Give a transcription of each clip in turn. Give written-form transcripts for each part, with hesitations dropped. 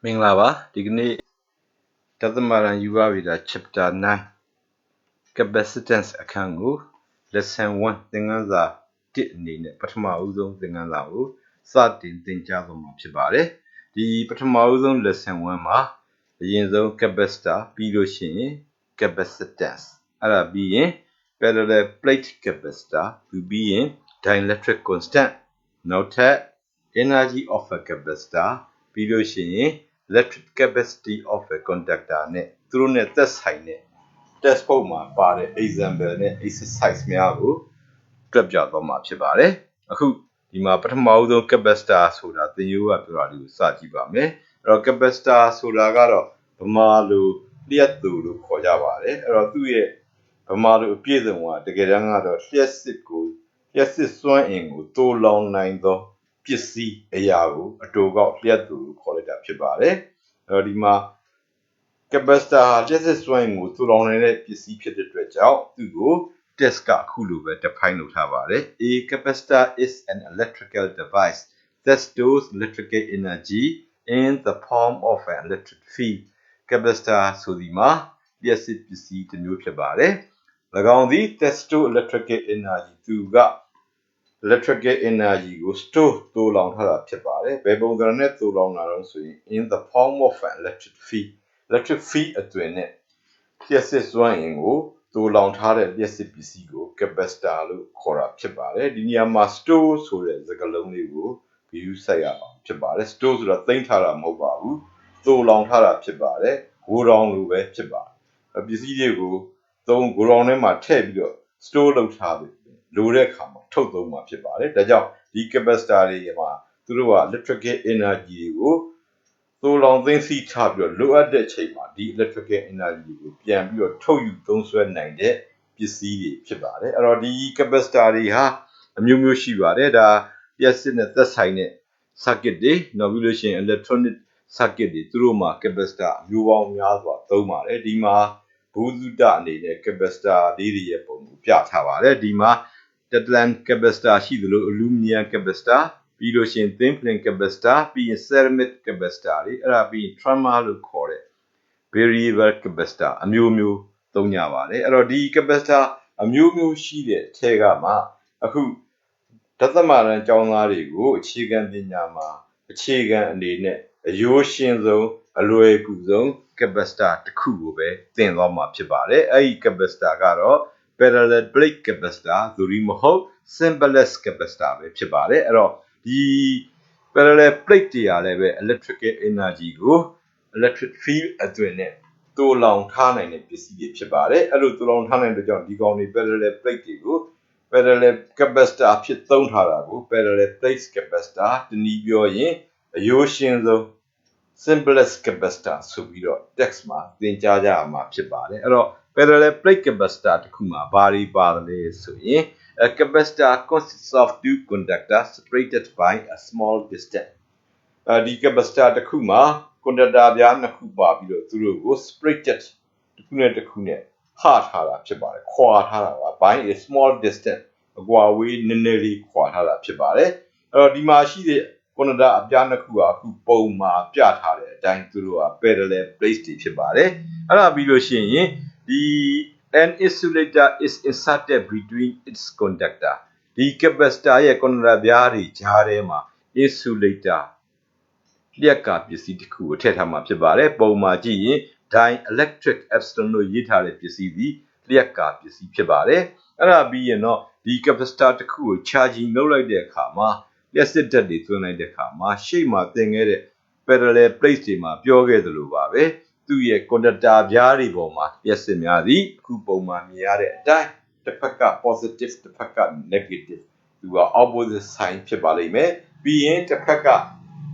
မင်္ဂလာပါဒီကနေ့တသမရန်ယူရဗီတာ chapter 9 capacitance အခန်းကို lesson 1သင်ခန်းစာ1အနေနဲ့ပထမဦးဆုံးသင်ခန်းစာကိုစတင်သင်ကြားသွားမှာဖြစ်ပါတယ်ဒီပထမဦးဆုံး lesson 1မှာအရင်ဆုံး capacitor ပြီးလို့ရှိရင် capacitance အဲ့ဒါပြီးရင် parallel plate capacitor ပြီးရင် dielectric constant နောက်ထပ် energy of a capacitor ပြီးလို့ရှိရင် electric capacity of a conductor နဲ့သူတို့နဲ့သက်ဆိုင်တဲ့ test book မှာပါတဲ့ example နဲ့ exercise များကိုတွက်ပြသွားမှာဖြစ်ပါတယ်အခုဒီမှာပထမဦးဆုံး capacitor ဆိုတာသင်ရိုးကပြောတာလေးကိုစကြည့်ပါမယ်အဲ့တော့ capacitor ဆိုတာကတော့ဗမာလိုလျှပ်သူလို့ခေါ်ကြပါတယ်အဲ့တော့သူ့ရဲ့ဗမာလိုအပြည့်စုံကတကယ်တမ်းကတော့လျှပ်စစ်စွမ်းအင်ကိုသိုးလောင်နိုင်သောပစ္စည်းအရာကိုအတူကောက်လျှပ်သူလို့ခေါ်လိုက်တာဖြစ်ပါတယ်အဲ့တော့ဒီမှာ capacitor လျှပ်စစ်စွမ်းအင်ကိုသိုးလောင်နိုင်တဲ့ပစ္စည်းဖြစ်တဲ့အတွက်ကြောင့်သူ့ကို test ကအခုလိုပဲ define လုပ်ထားပါတယ် A capacitor is an electrical device that stores electrical energy in the form of an electric field capacitor ဆိုဒီမှာလျှပ်စစ်ပစ္စည်းတစ်မျိုးဖြစ်ပါတယ်၎င်းသည် that store electrical energy သူက electrical energy ကို store သိုးလောင်ထားတာဖြစ်ပါတယ်ဘယ်ပုံစံနဲ့သိုးလောင်တာလဲဆိုရင် in the form of an electric field အတွင်းနဲ့လျှပ်စစ်စွမ်းအင်ကိုသိုးလောင်ထားတဲ့လျှပ်စစ်ပစ္စည်းကို capacitor လို့ခေါ်တာဖြစ်ပါတယ်ဒီနေရာမှာ store ဆိုတဲ့စကားလုံးလေးကိုဂရုစိုက်ရအောင်ဖြစ်ပါတယ် store ဆိုတာသိမ်းထားတာမဟုတ်ပါဘူးသိုးလောင်ထားတာဖြစ်ပါတယ်ဂိုဒေါင်လိုပဲဖြစ်ပါတယ်ပစ္စည်းတွေကိုဂိုဒေါင်ထဲမှာထည့်ပြီးတော့ store လုပ်ထားတယ်လိုတဲ့အခါမှာထုတ်သုံးမှာဖြစ်ပါတယ်ဒါကြောင့်ဒီ capacitor တွေမှာသူတို့က electrical energy တွေကိုသိုးလောင်သိမ်းဆည်းထားပြီးတော့လိုအပ်တဲ့အချိန်မှာဒီ electrical energy ကိုပြန်ပြီးတော့ထုတ်ယူသုံးစွဲနိုင်တဲ့ပစ္စည်းတွေဖြစ်ပါတယ်အဲ့တော့ဒီ capacitor တွေဟာအမျိုးမျိုးရှိပါတယ်ဒါလျှပ်စစ်နဲ့သက်ဆိုင်တဲ့ circuit တွေနောက်ပြီးလို့ရှိရင် electronic circuit တွေသူတို့မှာ capacitor အမျိုးပေါင်းများစွာသုံးပါတယ်ဒီမှာဘူဇုတအနေနဲ့ capacitor လေးတွေရဲ့ပုံကိုပြထားပါတယ်ဒီမှာ Tantalum capacitor ရှိသလို aluminum capacitor ပြီးလို့ရှိရင် thin film capacitor ပြီးရင် ceramic capacitor တွေအဲ့ဒါပြီးရင် tremor လို့ခေါ်တဲ့ variable capacitor အမျိုးမျိုးသုံးကြပါတယ်အဲ့တော့ဒီ capacitor အမျိုးမျိုးရှိတဲ့အထက်ကမှအခုဒသမရန်ကျောင်းသားတွေကိုအခြေခံပညာမှာအခြေခံအနေနဲ့အယိုးရှင်းဆုံးအလွယ်ကူဆုံး capacitor တစ်ခုကိုပဲသင်သွားမှာဖြစ်ပါတယ်အဲ့ဒီ capacitor ကတော့ parallel plate capacitor သို့မဟုတ် simplest capacitor ပဲဖြစ်ပါတယ်အဲ့တော့ဒီ parallel plate တွေကလည်းပဲ electrical energy ကို electric field အတွင်းနဲ့သိုးလောင်ထားနိုင်တဲ့ပစ္စည်းတွေဖြစ်ပါတယ်အဲ့လိုသိုးလောင်ထားနိုင်တဲ့ကြောင့်ဒီကောင်တွေ parallel plate တွေကို parallel capacitor အဖြစ်သုံးထားတာကို parallel plate capacitor တနည်းပြောရင်အယိုးရှင်းဆုံး simplest capacitor ဆိုပြီးတော့ text မှာသင်ကြားကြရမှာဖြစ်ပါတယ်အဲ့တော့ parallel plate capacitor တစ်ခုမှာဘာတွေပါတယ်လဲဆိုရင် a capacitor consists of two conductors separated by a small distance ဒီ capacitor တစ်ခုမှာ conductor ပြားနှစ်ခုပါပြီးတော့သူတို့ကို separated တစ်ခုနဲ့တစ်ခုနဲ့ဟထားတာဖြစ်ပါတယ်ခွာထားတာပါ by a small distance အကွာအဝေးနည်းနည်းလေးခွာထားတာဖြစ်ပါတယ်အဲ့တော့ဒီမှာရှိတဲ့ conductor အပြားနှစ်ခုကအခုပုံမှာပြထားတဲ့အတိုင်းသူတို့က parallel plates တွေဖြစ်ပါတယ်အဲ့ဒါပြီးလို့ရှိရင်ဒီ an insulator is inserted between its conductor ဒီ capacitor ရဲ့ conductor ပြားတွေကြားထဲမှာ insulator လျှက်ကပစ္စည်းတစ်ခုကိုထည့်ထားမှာဖြစ်ပါတယ်ပုံမှာကြည့်ရင် dielectric epsilon လို့ရေးထားတဲ့ပစ္စည်းသည်လျှက်ကပစ္စည်းဖြစ်ပါတယ်အဲ့ဒါပြီးရင်တော့ဒီ capacitor တစ်ခုကို charging လုပ်လိုက်တဲ့အခါမှာလျှက်စစ်ဓာတ်တွေသွင်းလိုက်တဲ့အခါမှာရှေ့မှာသင်ခဲ့တဲ့ parallel plates တွေမှာပြောခဲ့သလိုပါပဲသူ့ရဲ့ conductor ပြားတွေပေါ်မှာလျှက်စစ်များသည်အခုပုံမှာမြင်ရတဲ့အတိုင်းတစ်ဖက်က positive တစ်ဖက်က negative သူက opposite sign ဖြစ်ပါလိမ့်မယ်ပြီးရင်တစ်ဖက်က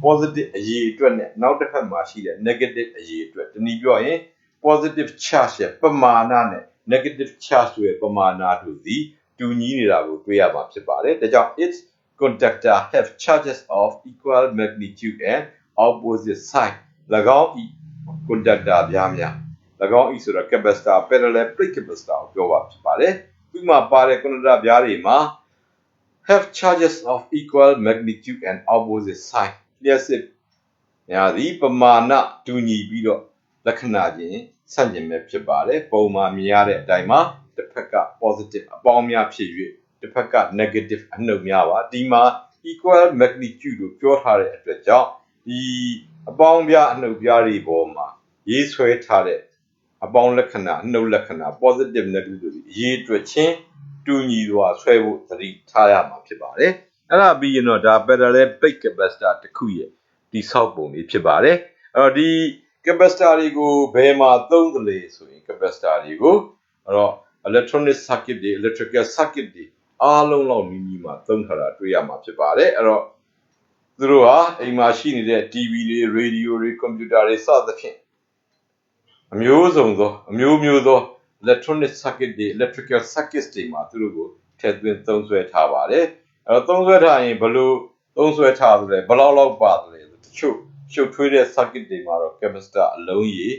positive အရေးအတွက်နဲ့နောက်တစ်ဖက်မှာရှိတဲ့ negative အရေးအတွက်ဒီနည်းပြောရင် positive charge ရဲ့ပမာဏနဲ့ negative charge ရဲ့ပမာဏတို့သည်တူညီနေတာကိုတွေ့ရမှာဖြစ်ပါတယ်ဒါကြောင့် its conductor have charges of equal magnitude and opposite sign ၎င်းဤ conductor ပြားများ၎င်းဤဆိုတော့ capacitor parallel plate capacitor ကိုပြောပါဖြစ်ပါတယ်ဒီမှာပါတဲ့ conductor ပြားတွေမှာ have charges of equal magnitude and opposite sign လျှက်စစ် ညာသည်ပမာဏတူညီပြီးတော့လက္ခဏာချင်းဆန့်ကျင်မဲ့ဖြစ်ပါတယ်ပုံမှာမြင်ရတဲ့အတိုင်းမှာတစ်ဖက်က positive အပေါင်းများဖြစ်၍တစ်ဖက်က negative အနှုတ်များပါဒီမှာ equal magnitude လို့ပြောထားတဲ့အတွက်ကြောင့်ဒီအပေါင်းပြားအနှုတ်ပြားတွေပေါ်မှာရေးဆွဲထားတဲ့အပေါင်းလက္ခဏာအနှုတ်လက္ခဏာ positive negative ရေးအတွက်ချင်းတူညီစွာဆွဲဖို့သတိထားရမှာဖြစ်ပါတယ်အဲ့ဒါပြီးရင်တော့ဒါ parallel plate capacitor တစ်ခုရဲ့ဒီဆောက်ပုံလေးဖြစ်ပါတယ်အဲ့တော့ဒီ capacitor တွေကိုဘယ်မှာသုံးသလဲဆိုရင် capacitor တွေကိုအဲ့တော့ electronic circuit တွေ electrical circuit တွေအားလုံးလောက်နီးနီးမှာသုံးထားတာတွေ့ရမှာဖြစ်ပါတယ်အဲ့တော့သူတို့ဟာအိမ်မှာရှိနေတဲ့ TV တွေ radio တွေ computer တွေစသဖြင့်အမျိုးစုံသောအမျိုးမျိုးသော electronic circuit တွေ electrical circuits တွေမှာသူတို့ကိုထည့်သွင်းသုံးစွဲထားပါတယ်အဲ့တော့သုံးစွဲထားရင်ဘယ်လိုသုံးစွဲထားသလဲဘယ်လောက်ပါတယ်တချို့ရှုပ်ထွေးတဲ့ circuit တွေမှာတော့ capacitor အလုံးကြီး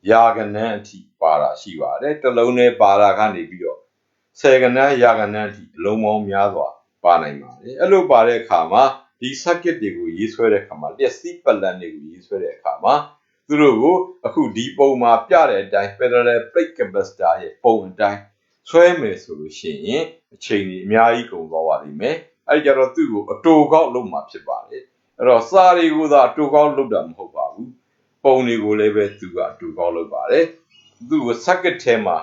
ရာဂဏန်းအထိပါတာရှိပါတယ်တစ်လုံးနဲ့ပါတာကနေပြီးတော့ဆယ်ကဏန်းရာဂဏန်းအထိအလုံးပေါင်းများစွာပါနိုင်ပါတယ်အဲ့လိုပါတဲ့အခါမှာဒီ circuit တွေကိုရေးဆွဲတဲ့အခါမှာလျှက်စီးပတ်လန်းတွေကိုရေးဆွဲတဲ့အခါမှာသူတို့ကိုအခုဒီပုံမှာပြတဲ့အတိုင်း parallel plate capacitor ရဲ့ပုံအတိုင်းဆွဲမယ်ဆိုလို့ရှိရင်အချိန်ကြီးအများကြီးကုန်သွားပါလိမ့်မယ်အဲ့ကြတော့သူ့ကိုအတူကောက်လုပ်မှာဖြစ်ပါတယ်အဲ့တော့စာတွေကိုသာအတူကောက်လုပ်တာမဟုတ်ပါဘူးပုံတွေကိုလည်းပဲသူကအတူကောက်လုပ်ပါတယ်သူ့ကို circuit ထဲမှာ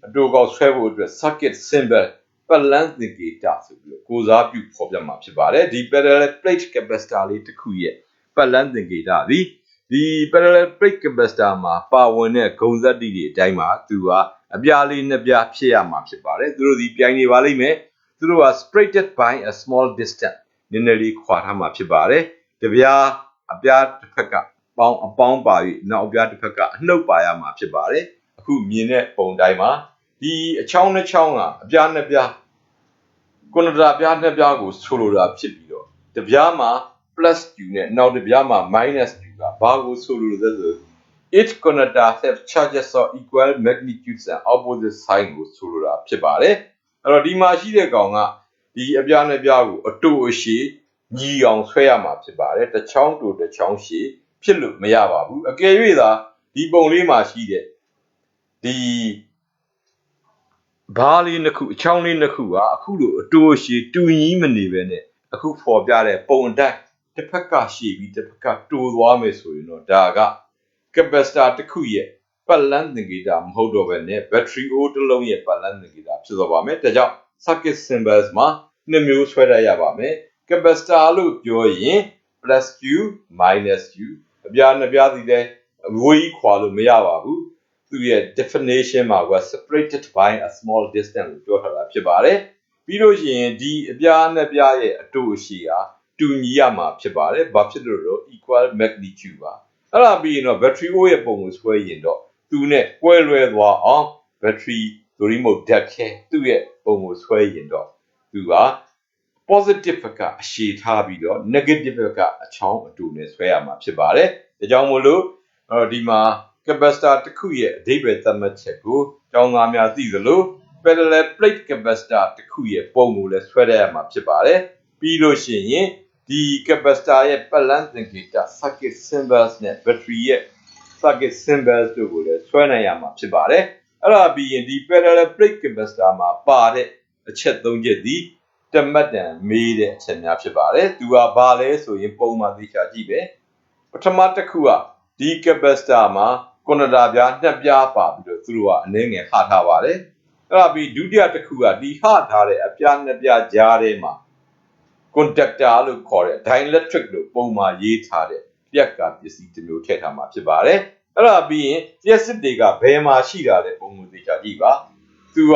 အတူကောက်ဆွဲဖို့အတွက် circuit symbol ပတ်လန်းသင်္ကေတဆိုပြီးကိုးစားပြုဖော်ပြမှာဖြစ်ပါတယ်ဒီ parallel plate capacitor လေးတစ်ခုရဲ့ပတ်လန်းသင်္ကေတသည်ဒီ parallel plate capacitor မှာပါဝင်တဲ့ဂုဏ်သတ္တိတွေအတိုင်းမှာသူကအပြားလေးနှစ်ပြားဖြစ်ရမှာဖြစ်ပါတယ်သူတို့ဒီပြိုင်နေပါလိမ့်မယ်သူတို့က separated by a small distance နည်းနည်းလေးခွာထားမှာဖြစ်ပါတယ်တပြားအပြားတစ်ဖက်ကအပေါင်းပါ၍နောက်အပြားတစ်ဖက်ကအနှုတ်ပါရမှာဖြစ်ပါတယ်အခုမြင်တဲ့ပုံတိုင်းမှာဒီအချောင်းနှစ်ချောင်းကအပြားနှစ်ပြားကွန်ဒတာပြားနှစ်ပြားကိုဆိုလိုတာဖြစ်ပြီးတော့တပြားမှာ plus q နဲ့နောက်တပြားမှာ minus q ကဘာကိုဆိုလိုလဲဆို each conductor have charges of equal magnitudes and opposite sign ကိုဆိုလိုတာဖြစ်ပါတယ်အဲ့တော့ဒီမှာရှိတဲ့ကောင်ကဒီအပြားနှစ်ပြားကိုအတူအရှိညီအောင်ဆွဲရမှာဖြစ်ပါတယ်တစ်ချောင်းတူတစ်ချောင်းရှိဖြစ်လို့မရပါဘူးအကယ်၍သာဒီပုံလေးမှာရှိတဲ့ဒီဘားလေးနှစ်ခုအချောင်းလေးနှစ်ခုကအခုလိုအတူအရှိတူညီမနေပဲနဲ့အခုဖော်ပြတဲ့ပုံအတိုင်းတစ်ဖက်ကရှည်ပြီးတစ်ဖက်ကတူသွားမယ်ဆိုရင်တော့ဒါက capacitor တစ်ခုရဲ့ပတ်လန်းသင်္ကေတမဟုတ်တော့ဘဲနဲ့ battery အိုးတစ်လုံးရဲ့ပတ်လန်းသင်္ကေတဖြစ်သွားပါမယ်ဒါကြောင့် circuit symbols မှာနှစ်မျိုးဆွဲတတ်ရပါမယ် capacitor လို့ပြောရင် plus q minus q အပြားနှစ်ပြားစီလည်းအဝေးခွာလို့မရပါဘူးသူရဲ့ definition မှာက separated by a small distance လို့ပြောထားတာဖြစ်ပါတယ်ပြီးလို့ရှိရင်ဒီအပြားနှစ်ပြားရဲ့အတူအရှိဟာတူညီရမှာဖြစ်ပါတယ်ဘာဖြစ်လို့လဲ equal magnitude ပါအဲ့ဒါပြီးရင်တော့ battery အိုးရဲ့ပုံကိုဆွဲရင်တော့သူနဲ့ကွဲလွဲသွားအောင် battery ဒိုရီမုတ်ဓာတ်ခဲသူ့ရဲ့ပုံကိုဆွဲရင်တော့သူက positive ဘက်ကအရှည်ထားပြီးတော့ negative ဘက်ကအချောင်းအတူနဲ့ဆွဲရမှာဖြစ်ပါတယ်ဒါကြောင့်မို့လို့ဒီမှာ capacitor တစ်ခုရဲ့အဓိပ္ပာယ်သတ်မှတ်ချက်ကိုကျောင်းသားများသိသလို parallel plate capacitor တစ်ခုရဲ့ပုံကိုလည်းဆွဲရမှာဖြစ်ပါတယ်ပြီးလို့ရှိရင်ဒီ capacitor ရဲ့ပတ်လန်းသင်္ကေတ circuit symbols နဲ့ battery ရဲ့ circuit symbols တို့ကိုလည်းဆွဲနိုင်ရမှာဖြစ်ပါတယ်အဲ့ဒါပြီးရင်ဒီ parallel plate capacitor မှာပါတဲ့အချက်၃ချက်ဒီတမတ်တန်မေးတဲ့အချက်များဖြစ်ပါတယ်သူကဘာလဲဆိုရင်ပုံမှန်သိချာကြည့်ပဲပထမတစ်ခုကဒီ capacitor မှာကွန်ဒတာပြားနှစ်ပြားပါပြီးတော့သူတို့ကအနည်းငယ်ဟထားပါတယ်အဲ့ဒါပြီးဒုတိယတစ်ခုကဒီဟထားတဲ့အပြားနှစ်ပြားကြားထဲမှာ conductor လို့ခေါ်တဲ့ dielectric လို့ပုံမှန်ရေးထားတဲ့ပြက်ကပစ္စည်းတစ်မျိုးထည့်ထားမှာဖြစ်ပါတယ်အဲ့ဒါပြီးရင်လျှက်စစ်တွေကဘယ်မှာရှိတာလဲပုံမှန်သိချာကြည့်ပါသူက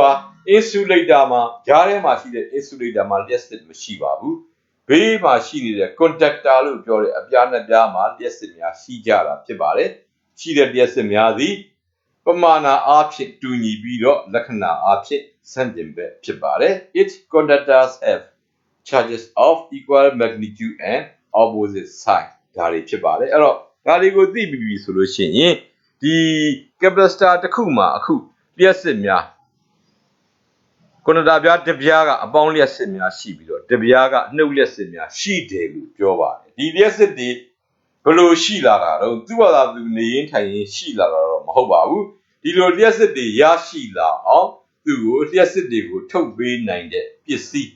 insulator မှာကြားထဲမှာရှိတဲ့ insulator မှာလျှက်စစ်မရှိပါဘူးဘေးမှာရှိနေတဲ့ conductor လို့ပြောတဲ့အပြားနှစ်ပြားမှာလျှက်စစ်များရှိကြတာဖြစ်ပါတယ်ရှိတဲ့လျှက်စစ်များသည်ပမာဏအားဖြင့်တူညီပြီးတော့လက္ခဏာအားဖြင့်ဆန့်ကျင်ဘက်ဖြစ်ပါတယ် each conductors have charges of equal magnitude and opposite sign ဒါတွေဖြစ်ပါတယ်အဲ့တော့ဒါတွေကိုသိပြီးပြီဆိုလို့ရှိရင်ဒီ capacitor တစ်ခုမှာအခုလျှက်စစ်များကွန်ဒတာပြားတစ်ပြားကအပေါင်းလျှက်စစ်များရှိပြီးတော့တစ်ပြားကနှုတ်လျှက်စစ်များရှိတယ်လို့ပြောပါတယ်ဒီလျှက်စစ်တွေဘ လိုရှိလာတာတော့သူ့ဘာသာသူနေရင်ထိုင်ရင်ရှိလာတာတော့မဟုတ်ပါဘူးဒီလိုလျှက်စစ်တွေရရှိလာအောင်သူ့ကိုလျှက်စစ်တွေကိုထုတ်ပေးနိုင်တဲ့ပစ္စည်း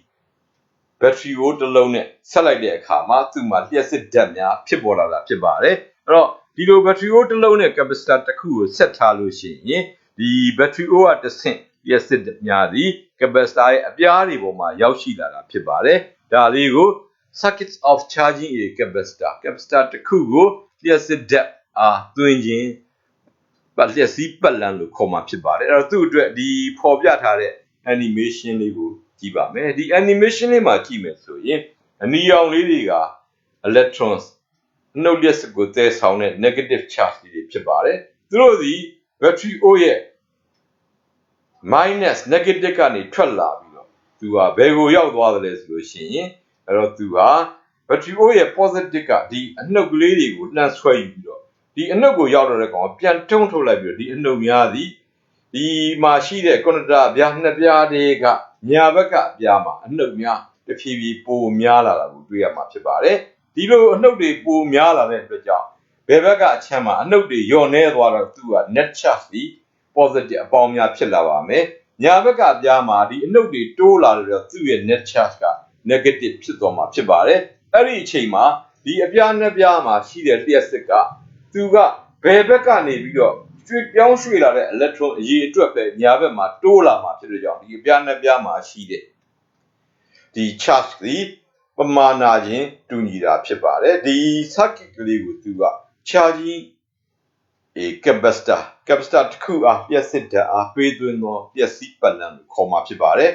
ဘက်ထရီကိုတစ်လုံးနဲ့ဆက်လိုက်တဲ့အခါမှာသူ့မှာလျှက်စစ်ဓာတ်များဖြစ်ပေါ်လာတာဖြစ်ပါတယ်အဲ့တော့ဒီလိုဘက်ထရီကိုတစ်လုံးနဲ့ capacitor တစ်ခုကိုဆက်ထားလို့ရှိရင်ဒီဘက်ထရီကိုကတစ်ဆင့်လျှက်စစ်များသည် capacitor ရဲ့အပြားတွေပေါ်မှာရောက်ရှိလာတာဖြစ်ပါတယ်ဒါလေးကို circuits of charging a capacitor တစ်ခုကိုလျှက်စစ်ဓာတ်သွင်းခြင်းပတ်လျက်စီးပတ်လန်းလို့ခေါ်မှာဖြစ်ပါတယ်အဲ့တော့သူ့အတွက်ဒီပေါ်ပြထားတဲ့ animation လေးကိုကြည့်ပါမယ်ဒီ animation လေးမှာကြည့်မယ်ဆိုရင်အနီရောင်လေးတွေက electrons နှုတ်လျက်စစ်ကိုသယ်ဆောင်တဲ့ negative charge တွေဖြစ်ပါတယ်သူတို့ဒီ battery O ရဲ့ minus negative ကနေထွက်လာပြီးတော့သူကဘယ်ကိုရောက်သွားတယ်လဲဆိုလို့ရှိရင်အဲ့တော့သူဟာ battery O ရဲ့ positive ကဒီအနှုတ်ကလေးတွေကိုလှန်ဆွဲယူပြီးတော့ဒီအနှုတ်ကိုရောက်တော့တဲ့ကောင်ပြန်တွန်းထုတ်လိုက်ပြီးတော့ဒီအနှုတ်များသည်ဒီမှာရှိတဲ့ conductor အပြားနှစ်ပြားတွေကညာဘက်ကအပြားမှာအနှုတ်များတဖြည်းဖြည်းပိုများလာတာကိုတွေ့ရမှာဖြစ်ပါတယ်ဒီလိုအနှုတ်တွေပိုများလာတဲ့အတွက်ကြောင့်ဘယ်ဘက်ကအချမ်းမှာအနှုတ်တွေညော့နေသွားတော့သူက net charge ပြီး positive အပေါင်းများဖြစ်လာပါမယ်ညာဘက်ကအပြားမှာဒီအနှုတ်တွေတိုးလာတော့သူ့ရဲ့ net charge က negative ဖြစ်သွားမှာဖြစ်ပါတယ်အဲ့ဒီအချိန်မှာဒီအပြားနှစ်ပြားမှာရှိတဲ့လျှက်စစ်ကသူကဘယ်ဘက်ကနေပြီးတော့ပြောင်းရွှေ့လာတဲ့ electron အရေးအတွက်ပဲညာဘက်မှာတိုးလာမှာဖြစ်တဲ့ကြောင့်ဒီအပြားနှစ်ပြားမှာရှိတဲ့ဒီ charge ဒီပမာဏချင်းတူညီတာဖြစ်ပါတယ်ဒီ circuit ကလေးကိုသူက charging a capacitor တစ်ခုအားလျှက်စစ်ဓာတ်အားပေးသွင်းသောပျက်စီးပတ်လန်းကိုခေါ်မှာဖြစ်ပါတယ်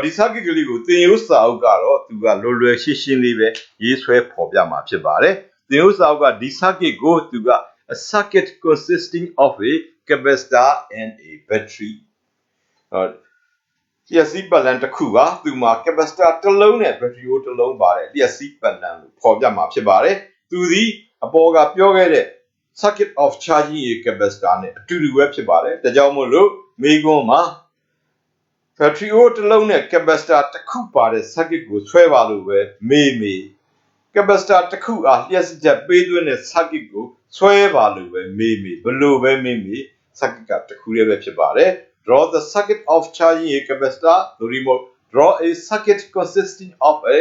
ဒီ circuit ကလေးကိုသင်ရိုးစာအုပ်ကတော့သူကလွယ်ရှင်းလေးပဲရေးဆွဲဖော်ပြမှာဖြစ်ပါတယ်သင်ရိုးစာအုပ်ကဒီ circuit ကိုသူကa circuit consisting of a capacitor and a battery လျှက်စီးပတ်လန်းတစ်ခုကသူမှာ capacitor တစ်လုံးနဲ့ battery ကိုတစ်လုံးပါတယ်လျှက်စီးပတ်လန်းကိုဖော်ပြမှာဖြစ်ပါတယ်သူဒီအပေါ်ကပြောခဲ့တဲ့ circuit of charging a capacitor နဲ့အတူတူပဲဖြစ်ပါတယ်ဒါကြောင့်မို့လို့မိကွန်းမှာ battery ကိုတစ်လုံးနဲ့ capacitor တစ်ခုပါတဲ့ circuit ကိုဆွဲပါလို့ပဲမေး capacitor တစ်ခုအားလျှက်စစ်ဓာတ်ပေးသွင်းတဲ့ circuit ကိုဆွဲပါလို့ပဲမေးဘလို့ပဲမေး circuit ကတစ်ခုတည်းပဲဖြစ်ပါတယ် draw the circuit of charging a capacitor draw a circuit consisting of a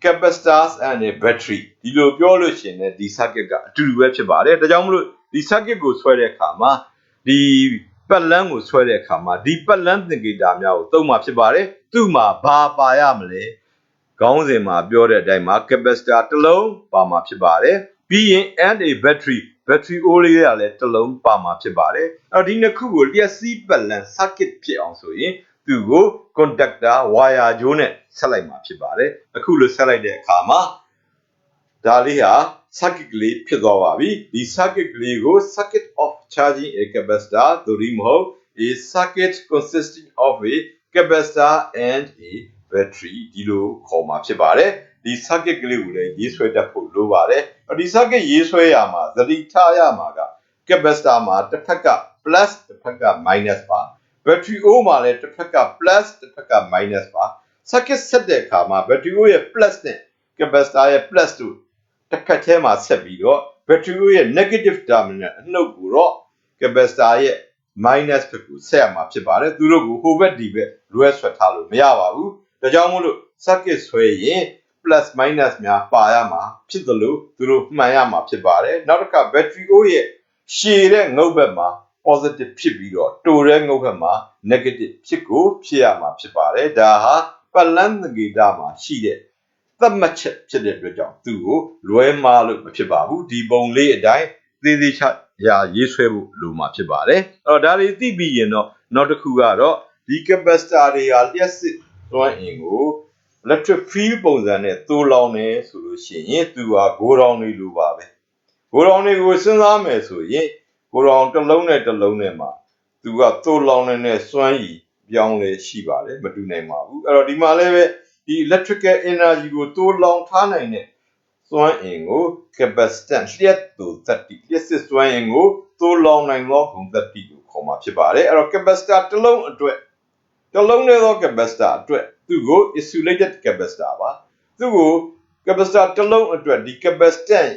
capacitor and a battery ဒီလိုပြောလို့ရှိရင်ဒီ circuit ကအတူတူပဲဖြစ်ပါတယ်ဒါကြောင့်မလို့ဒီ circuit ကိုဆွဲတဲ့အခါမှာဒီပတ်လန်းကိုဆွဲတဲ့အခါမှာဒီပတ်လန်းသင်္ကေတများကိုသုံးမှာဖြစ်ပါတယ်သူ့မှာဘာပါရမလဲခေါင်းစဉ်မှာပြောတဲ့အတိုင်းမှာ capacitor တစ်လုံးပါမှာဖြစ်ပါတယ်ပြီးရင် and a battery O လေးရလည်းတစ်လုံးပါမှာဖြစ်ပါတယ်အဲ့တော့ဒီနှစ်ခုကိုလျှက်စီးပတ်လန်း circuit ဖြစ်အောင်ဆိုရင်သူ့ကို conductor wire ကြိုးနဲ့ဆက်လိုက်မှာဖြစ်ပါတယ်အခုလိုဆက်လိုက်တဲ့အခါမှာဒါလေးဟာ circuit ကလေးဖြစ်သွားပါပြီဒီ circuit ကလေးကို circuit of charging a capacitor သို့မဟုတ် a circuit consisting of a capacitor and a battery ဒီလိုခေါ်မှာဖြစ်ပါတယ်ဒီ circuit ကလေးကိုလည်းရေးဆွဲတတ်ဖို့လိုပါတယ်ဒီ circuit ရေးဆွဲရမှာသတိထားရမှာက capacitor မှာတစ်ဖက်က plus တစ်ဖက်က minus ပါ battery O မှာလည်းတစ်ဖက်က plus တစ်ဖက်က minus ပါ circuit ဆက်တဲ့အခါမှာ battery O ရဲ့ plus နဲ့ capacitor ရဲ့ plus တို့တစ်ဖက်ထဲမှာဆက်ပြီးတော့ battery O ရဲ့ negative terminal အနှုတ်ကိုတော့ capacitor ရဲ့ minus ဘက်ကိုဆက်ရမှာဖြစ်ပါတယ်သူတို့ကိုဟိုဘက်ဒီဘက်လွဲဆွဲထားလို့မရပါဘူးဒါကြောင့်မို့လို့ circuit ဆွဲရင် plus minus များပါရမှာဖြစ်သလိုသူတို့မှန်ရမှာဖြစ်ပါတယ်နောက်တစ်ခါ battery O ရဲ့ရှည်တဲ့ငုတ်ဘက်မှာ positive ဖြစ်ပြီးတော့တိုတဲ့ငုတ်ဘက်မှာ negative ဖြစ်ရမှာဖြစ်ပါတယ်ဒါဟာပတ်လန်းသင်္ကေတမှာရှိတဲ့သတ်မှတ်ချက်ဖြစ်တဲ့အတွက်ကြောင့်သူ့ကိုလွဲမှားလို့မဖြစ်ပါဘူးဒီပုံလေးအတိုင်းသေးသေးချာရေးဆွဲဖို့လိုမှာဖြစ်ပါတယ်အဲ့တော့ဒါတွေသိပြီးရင်တော့နောက်တစ်ခုကတော့ဒီ capacitor တွေဟာလျှက်စစ်စွမ်းအင်ကို electric field ပုံစံနဲ့သိုးလောင်နေဆိုလို့ရှိရင်သူဟာဂိုးတောင်တွေလိုပါပဲဂိုးတောင်တွေကိုစဉ်းစားမယ်ဆိုရင်ဂိုးတောင်တစ်လုံးနဲ့တစ်လုံးနဲ့မှာသူကသိုးလောင်နေတဲ့စွမ်းရည်ပြောင်းလဲရှိပါတယ်မတူနိုင်ပါဘူးအဲ့တော့ဒီမှာလည်းပဲဒီ electrical energy ကိုသိုးလောင်ထားနိုင်တဲ့စွမ်းအင်ကို capacitance လျှက်သူသတ္တိလျှက်စစ်စွမ်းအင်ကိုသိုးလောင်နိုင်သောဂုဏ်သတ္တိကိုခေါ်မှာဖြစ်ပါတယ်အဲ့တော့ capacitor တစ်လုံးအတွက်တစ်လုံးနဲ့သော capacitor အတွက်သူ့ကို insulated capacitor ပါသူ့ကို capacitor တစ်လုံးအတွက်ဒီ capacitance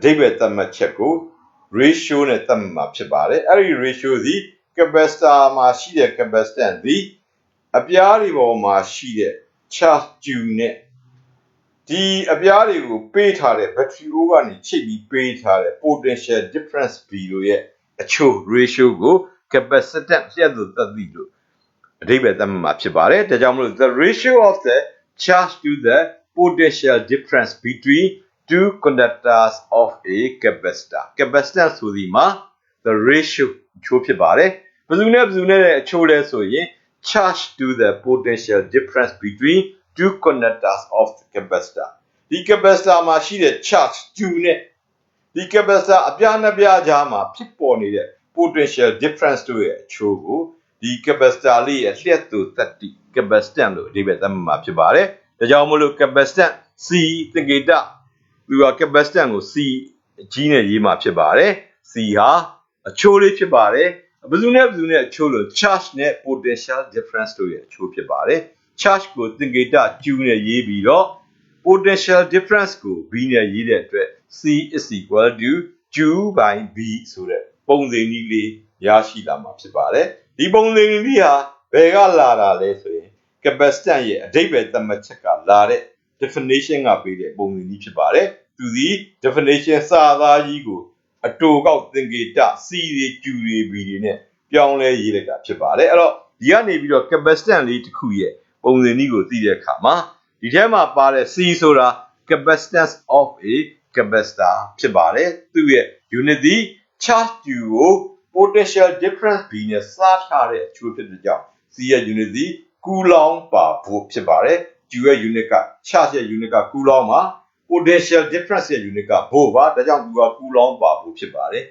David Tamacheko, ratio net Tamapchibare, every ratio the Cabesta Mashide Cabestan the Abiaribo Mashide, Charles June. The Abiari paid her, but you only chippy paid her potential difference period. A true ratio go, capacity, the video. David Tamapchibare, the ratio of the charge to the potential difference between two conductors of a capacitor. Capacitor sudima, the ratio chopibare, Bazuna chole so ye, charge to the potential difference between two conductors of the capacitor. The capacitor machine charge to net. The capacitor abiana biajama, people need potential difference to a chogo. The capacitor li at least to 30 capacitor လို့ဒီပဲသတ်မှတ်မှာဖြစ်ပါတယ်။ဒါကြောင့်မလို့ capacitor C သင်္ကေတသူက capacitor ကို C အကြီးနဲ့ရေးမှာဖြစ်ပါတယ်။ C ဟာအချိုးလေးဖြစ်ပါတယ်။ဘယ်သူနဲ့အချိုးလို့ charge နဲ့ potential difference တို့ရဲ့အချိုးဖြစ်ပါတယ်။ charge ကိုသင်္ကေတ Q နဲ့ရေးပြီးတော့ potential difference ကို B နဲ့ရေးတဲ့အတွက် C is equal to Q by B ဆိုတဲ့ပုံစံနည်းလေးရရှိလာမှာဖြစ်ပါတယ်။ဒီပုံစံနည်းဟာဘယ်ကလာတာလဲဆိုရင် capacitor ရဲ့အဓိပ္ပာယ်သတ်မှတ်ချက်ကလာတဲ့ definition ကပေးတဲ့ပုံစံနည်းဖြစ်ပါတယ်။သူဒီ definition စာသားကြီးကိုအတူကောက်သင်္ကေတ C တွေ Q တွေ B တွေနဲ့ပြောင်းလဲရေးလိုက်တာဖြစ်ပါတယ်။အဲ့တော့ဒီကနေပြီးတော့ capacitor လေးတစ်ခုရဲ့ပုံစံနည်းကိုသိတဲ့အခါမှာဒီထဲမှာပါတဲ့ C ဆိုတာ capacitance of a capacitor ဖြစ်ပါတယ်သူ့ရဲ့ unit ဒီ charge Q ကို potential difference B နဲ့စားထားတဲ့အချိုးဖြစ်တဲ့ကြောင့် C ရဲ့ unit ဒီ coulomb per volt ဖြစ်ပါတယ် Q ရဲ့ unit က charge ရဲ့ unit က coulomb ပါ potential difference ရဲ့ unit က volt ပါဒါကြောင့်သူက coulomb per volt ဖြစ်ပါတယ်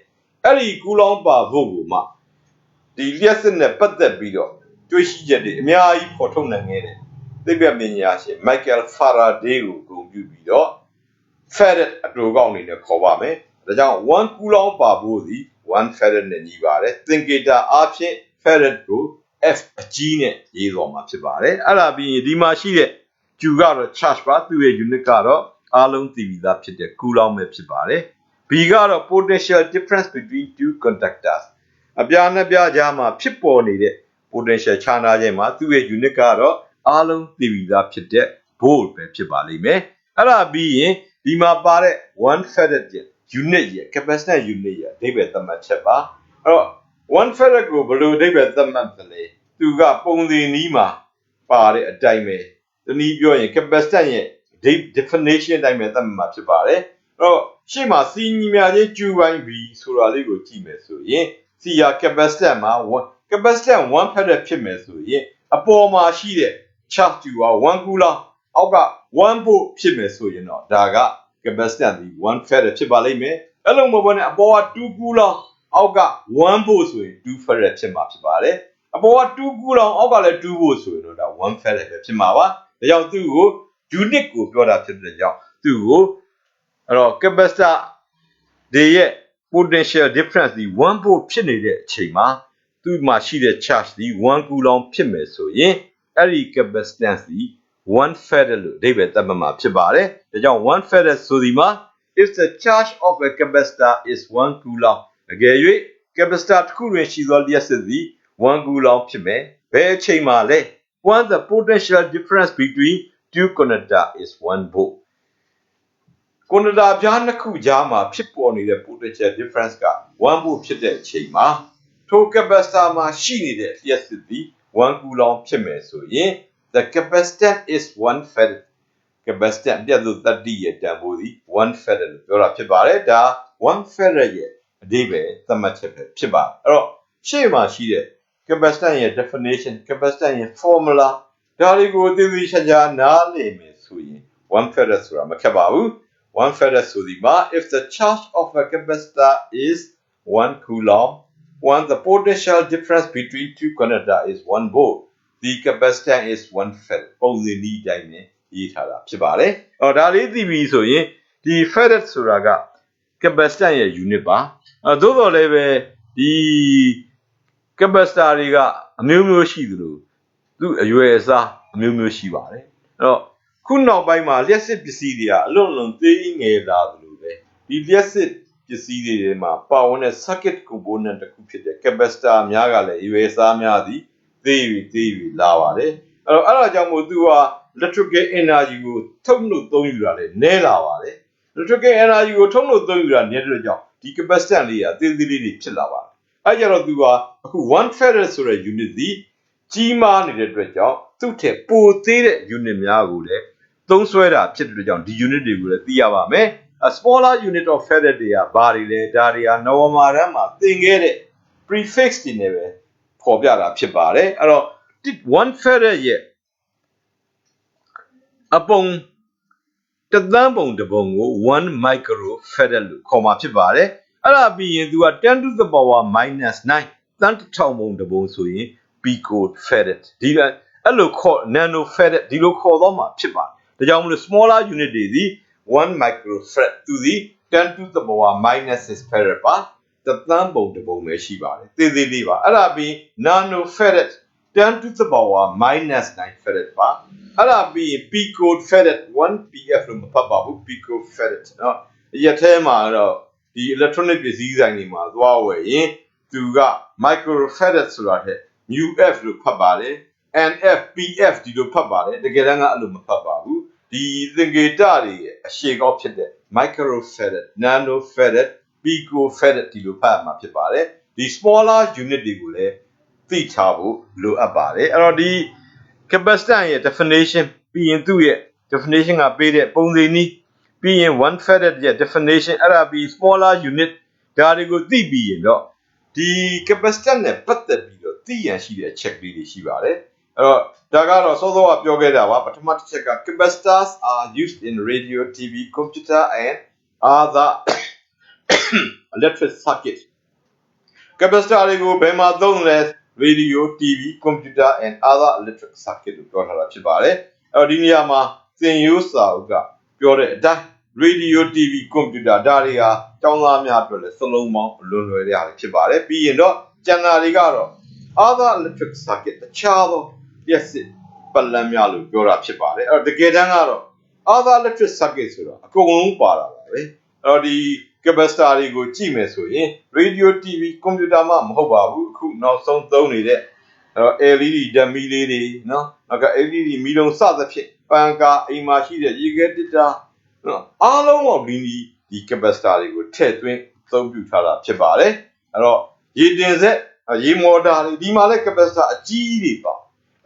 အဲ့ဒီ coulomb per volt ကိုမှဒီလျှက်စစ်နဲ့ပတ်သက်ပြီးတော့တွေးရှိချက်တွေအများကြီးပေါ်ထုတ်နိုင်ခဲ့တယ်သိပ္ပံပညာရှင် Michael Faraday ကိုဂုဏ်ပြုပြီးတော့ Farad အတူကောက်အနေနဲ့ခေါ်ပါမယ်ဒါကြောင့်1 coulomb per volt သည်1 Farad နဲ့ညီပါတယ်သင်္ကေတအားဖြင့် Farad ကို F အကြီးနဲ့ရေးသွားမှာဖြစ်ပါတယ်အဲ့ဒါပြီးရင်ဒီမှာရှိတဲ့ Q ကတော့ charge ပါသူ့ရဲ့ unit ကတော့အားလုံးသိပြီးသားဖြစ်တဲ့ coulomb ပဲဖြစ်ပါတယ် B ကတော့ potential difference between two conductors အပြားနှစ်ပြားကြားမှာဖြစ်ပေါ်နေတဲ့ potential ခြားနားခြင်းမှာသူ့ရဲ့ unit ကတော့အားလုံးသိပြီးသားဖြစ်တဲ့ volt ပဲဖြစ်ပါလိမ့်မယ်အဲ့ဒါပြီးရင်ဒီမှာပါတဲ့1 farad ရဲ့ unit ရဲ့ capacitor unit ရဲ့အဓိပ္ပာယ်သတ်မှတ်ချက်ပါအဲ့တော့1 farad ကိုဘယ်လိုအဓိပ္ပာယ်သတ်မှတ်သလဲသူကပုံစံနည်းမှာပါတဲ့အတိုင်းပဲတနည်းပြောရင် capacitor ရဲ့ definition အတိုင်းပဲသတ်မှတ်မှာဖြစ်ပါတယ်အဲ့တော့ရှေ့မှာ C ညီမျှခြင်း Q by B ဆိုတာလေးကိုကြည့်မယ်ဆိုရင် C ဟာ capacitor မှာcapacitor 1 farad ဖြစ်မယ်ဆိုရင်အပေါ်မှာရှိတဲ့ charge Q ဟာ1 coulomb အောက်က1 volt ဖြစ်မယ်ဆိုရင်တော့ဒါက capacitor ဒီ1 farad ဖြစ်ပါလိမ့်မယ်အဲ့လိုမဟုတ်ဘဲနဲ့အပေါ်က2 coulomb အောက်က1 volt ဆိုရင်2 farad ဖြစ်မှာဖြစ်ပါတယ်အပေါ်က2 coulomb အောက်ကလည်း2 volt ဆိုရင်တော့ဒါ1 farad ပဲဖြစ်မှာပါဒါကြောင့်သူ့ကို unit ကိုပြောတာဖြစ်တဲ့ကြောင့်သူ့ကိုအဲ့တော့ capacitor တွေရဲ့ potential difference ဒီ1 volt ဖြစ်နေတဲ့အချိန်မှာသူ့မှာရှိတဲ့ charge ဒီ1 coulomb ဖြစ်မယ်ဆိုရင်အဲ့ဒီ capacitance ဒီ1 farad လို့အဓိပ္ပာယ်သတ်မှတ်မှာဖြစ်ပါတယ်ဒါကြောင့်1 farad ဆိုဒီမှာ if the charge of a capacitor is 1 coulomb အကယ်၍ capacitor တစ်ခုတွင်ရှိသောလျှက်စစ်သည်1 coulomb ဖြစ်မယ်ဘယ်အချိန်မှာလဲ when the potential difference between two conductor is 1 volt conductor ပြားနှစ်ခုကြားမှာဖြစ်ပေါ်နေတဲ့ potential difference က1 volt ဖြစ်တဲ့အချိန်မှာထို capacitor မှာရှိနေတဲ့လျှက်စစ်သည်1 coulomb ဖြစ်မယ်ဆိုရင် the capacitance is 1 farad capacitance ပြတ်လို့တတိရဲ့တန်ဖိုးသည်1 farad လို့ပြောတာဖြစ်ပါတယ်ဒါ1 farad ရဲ့အဓိပ္ပာယ်သတ်မှတ်ချက်ပဲဖြစ်ပါတယ်အဲ့တော့ရှေ့မှာရှိတဲ့ capacitor ရဲ့ definition capacitor ရဲ့ formula ဒါတွေကိုသိသိချာချာနားလည်မယ်ဆိုရင်1 farad ဆိုတာမခက်ပါဘူး1 farad ဆိုဒီမှာ if the charge of a capacitor is 1 coulomb when the potential difference between two conductor is 1 volt the capacitor is 1 farad ပုံစံနည်းတိုင်းနဲ့ရေးထားတာဖြစ်ပါတယ်အော်ဒါလေးသိပြီဆိုရင်ဒီ farad ဆိုတာက capacitor ရဲ့ unit ပါသို့တော်လည်းပဲဒီ capacitor တွေကအမျိုးမျိုးရှိသလိုသူ့အရွယ်အစားအမျိုးမျိုးရှိပါတယ်အဲ့တော့ခုနောက်ပိုင်းမှာလျှက်စစ်ပစ္စည်းတွေကအလွန်သေးငယ်လာသလိုပဲ ဒီလျှက်စစ်ပစ္စည်းတွေမှာပါဝင်တဲ့ circuit component တစ်ခုဖြစ်တဲ့ capacitor များကလည်းရွယ်စားများသည်သေး၍လာပါတယ်အဲ့ဒါကြောင့်မို့သူက electrical energy ကိုထုတ်နှုတ်သုံးယူတာလည်းနည်းလာပါတယ် electrical energy ကိုထုတ်နှုတ်သုံးယူတာနည်းတဲ့ကြောင့်ဒီ capacitance လေးကသေးသေးလေးတွေဖြစ်လာပါတယ်အဲ့ကြတော့သူကအခု1 farad ဆိုတဲ့ unit သည်ကြီးမားနေတဲ့အတွက်ကြောင့်သူ့ထက်ပိုသေးတဲ့ unit များကိုလည်းသုံးစွဲတာဖြစ်တဲ့အတွက်ကြောင့်ဒီ unit တွေကိုလည်းသိရပါမယ်A smaller unit of farad တွေကဘာတွေလဲဒါတွေက normal တန်းမှာသင်ခဲ့တဲ့ prefix တွေနဲ့ပဲပေါ်ပြတာဖြစ်ပါတယ်အဲ့တော့1 farad ရဲ့အပုံတသန်းပုံတစ်ပုံကို1 microfarad လို့ခေါ်မှာဖြစ်ပါတယ်အဲ့ဒါပြီးရင်သူက10 to the power minus 9သန်းတစ်ထောင်ပုံတစ်ပုံဆိုရင် picofarad ဒီအဲ့လိုခေါ် nanofarad ဒီလိုခေါ်တော့မှာဖြစ်ပါတယ်ဒါကြောင့်မလို့ smaller unit တွေသည်1 microfarad သူသည်10 to the power minus 6 farad ပါတသန်းပုံတစ်ပုံပဲရှိပါတယ်သေးသေးလေးပါအဲ့ဒါပြီး nanofarad 10 to the power minus 9 farad ပါအဲ့ဒါပြီး picofarad 1 pf လို့မဖတ်ပါဘူး picofarad เนาะရထဲမှာတော့ဒီ electronic ပစ္စည်းဆိုင်တွေမှာသွားဝယ်ရင်သူက microfarad ဆိုတာတဲ့ mu f လို့ဖတ်ပါတယ် nf pf ဒီလိုဖတ်ပါတယ်တကယ်တမ်းကအဲ့လိုမဖတ်ပါဘူးဒီသင်္ကေတတွေရဲ့အရှေ့ကောက်ဖြစ်တဲ့ microfarad nanofarad picofarad ဒီလိုဖတ်မှာဖြစ်ပါတယ်ဒီ smaller unit တွေကိုလည်းသိထားဖို့လိုအပ်ပါတယ်အဲ့တော့ဒီ capacitance ရဲ့ definition ပြီးရင်သူ့ရဲ့ definition ကပေးတဲ့ပုံစံနည်းပြီးရင်1 farad ရဲ့ definition အဲ့ဒါပြီး smaller unit ဒါတွေကိုသိပြီးရင်တော့ဒီ capacitance နဲ့ပတ်သက်ပြီးတော့သိရန်ရှိတဲ့အချက်ကလေးတွေရှိပါတယ်အဲ့တော့ဒါကတော့စောစောကပြောခဲ့တာပါပထမတစ်ချက်က capacitors are used in radio TV computer and other electric circuit capacitor တွေကိုဘယ်မှာသုံးလဲ radio TV computer and other electric circuit လို့ပြောထားတာဖြစ်ပါတယ်အဲ့တော့ဒီနေရာမှာသင်ရိုးစာအုပ်ကပြောတဲ့အတိုင်း radio TV computer ဒါတွေဟာကျောင်းသားများအတွက်လည်းစလုံးပေါင်းလွန်လွယ်တဲ့အားဖြစ်ပါတယ်ပြီးရင်တော့ကျန်တာတွေကတော့ other electric circuit တခြားသောလျှက်စစ်ပတ်လမ်းများလို့ပြောတာဖြစ်ပါတယ်အဲ့တော့တကယ်တမ်းကတော့ other electric circuit ဆိုတာအကုန်လုံးပါတာပါပဲအဲ့တော့ဒီ capacitor တွေကိုကြည့်မယ်ဆိုရင် radio TV computer မှမဟုတ်ပါဘူးအခုနောက်ဆုံးသုံးနေတဲ့LED ဓာတ်မီးလေးတွေနော်နောက်က LED မီးလုံးစသဖြင့်ပန်ကာအိမ်မှာရှိတဲ့ရေခဲတစ်တာနော်အားလုံးတော့ဒီ capacitor တွေကိုထည့်သွင်းသုံးပြုထားတာဖြစ်ပါတယ်အဲ့တော့ရေတင်ဆက်ရေမော်တာတွေဒီမှာလည်း capacitor အကြီးတွေပါ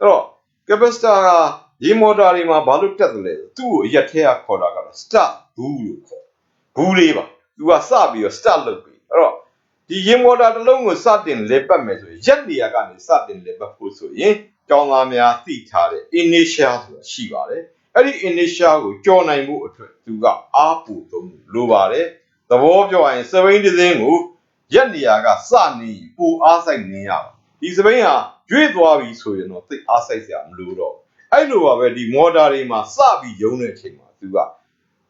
အဲ့တော့ capacitor ကရေမော်တာတွေမှာဘာလို့တက်တယ်လဲသူ့ကိုအရက်ထဲကခေါ်တာကတော့ start ဘူးလို့ခေါ်ဘူးလေးပါသူကစပြီးတော့ start လုပ်ပြီအဲ့တော့ဒီရေမော်တာတစ်လုံးကိုစတင်လေပတ်မယ်ဆိုရင်ရက်နေရာကနေစတင်လေပတ်ဖို့ဆိုရင်ကျောင်းသားများသိထားတဲ့ initial ဆိုတာရှိပါတယ်အဲ့ဒီ initial ကိုကြော်နိုင်ဖို့အတွက်သူကအားပူသုံးလိုပါတယ်သဘောပြောရရင်စပိန်တစ်စင်းကိုရက်နေရာကစနေပူအားစိုက်နေရပါဒီစပိန်ဟာရွေ့သွားပြီဆိုရင်တော့သိအားစိုက်စရာမလိုတော့အဲ့လိုပါပဲဒီမော်တာတွေမှာစပြီးယုံတဲ့အချိန်မှာသူက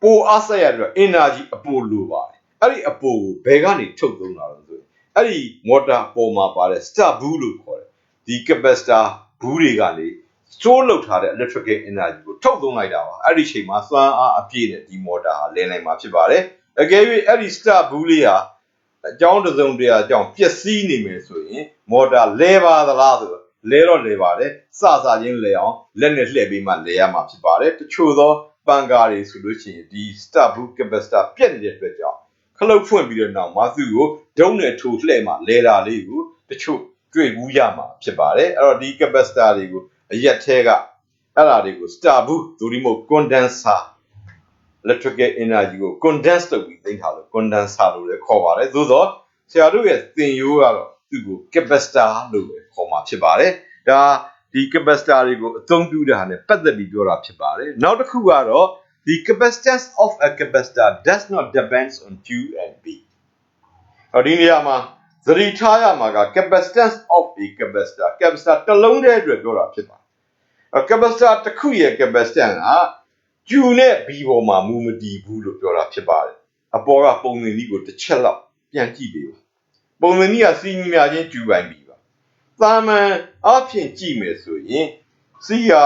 ပူအားစိုက်ရတဲ့ energy အပိုလိုပါတယ်အဲ့ဒီအပိုကိုဘယ်ကနေထုတ်သုံးတာလဲဆိုရင်အဲ့ဒီမော်တာပေါ်မှာပါတဲ့ start ဘူးလို့ခေါ်တယ်ဒီ capacitor ဘူးတွေကလေ store လုပ်ထားတဲ့ electrical energy ကိုထုတ်သုံးလိုက်တာပါအဲ့ဒီချိန်မှာစွမ်းအားအပြည့်နဲ့ဒီမော်တာဟာလည်နိုင်မှာဖြစ်ပါတယ်အကယ်၍အဲ့ဒီ start ဘူးလေးဟာအကြောင်းတစုံတရာအကြောင်းပျက်စီးနေမယ်ဆိုရင်မော်တာလဲပါသလားဆိုတော့လဲတော့လဲပါတယ်စချင်းလဲအောင်လက်နဲ့လှည့်ပြီးမှလဲရမှာဖြစ်ပါတယ်တချို့သောပန်ကာတွေဆိုလို့ရှိရင်ဒီ start ဘူး capacitor ပြတ်နေတဲ့အတွက်ကြောင့်ခလုတ်ဖွင့်ပြီးတော့နောက်မှာသူ့ကိုဒုံးနဲ့ထိုးလှည့်မှလဲတာလေးကိုတချို့တွေ့ဘူးရမှာဖြစ်ပါတယ်အဲ့တော့ဒီ capacitor တွေကိုအရက်ထဲကအဲ့ဒါတွေကို start ဘူးဒိုဒီမို့ condenser electrical energy ကို condense လုပ်ပြီးသိမ်းထားလို့ condenser လို့လည်းခေါ်ပါတယ်သို့သောဆရာတို့ရဲ့သင်ရိုးကတော့သူ့ကို capacitor လို့ပဲခေါ်မှာဖြစ်ပါတယ်ဒါဒီ capacitor တွေကိုအသုံးပြုတာနဲ့ပတ်သက်ပြီးပြောတာဖြစ်ပါတယ်နောက်တစ်ခုကတော့ the capacitance of a capacitor does not depend on Q and B ဒီနေရာမှာသတိထားရမှာက capacitance of a capacitor တစ်လုံးတည်းအတွက်ပြောတာဖြစ်ပါတယ်capacitor တစ်ခုရဲ့ capacitance က Q နဲ့ B ပေါ်မှာမူမတည်ဘူးလို့ပြောတာဖြစ်ပါတယ်အပေါ်ကပုံစံနည်းကိုတစ်ချက်လောက်ပြန်ကြည့်ပေးပါပုံစံနည်းကစီညီမျှချင်း Q ပိုင်း B ပါသာမန်အဖြစ်ကြည့်မယ်ဆိုရင် C ဟာ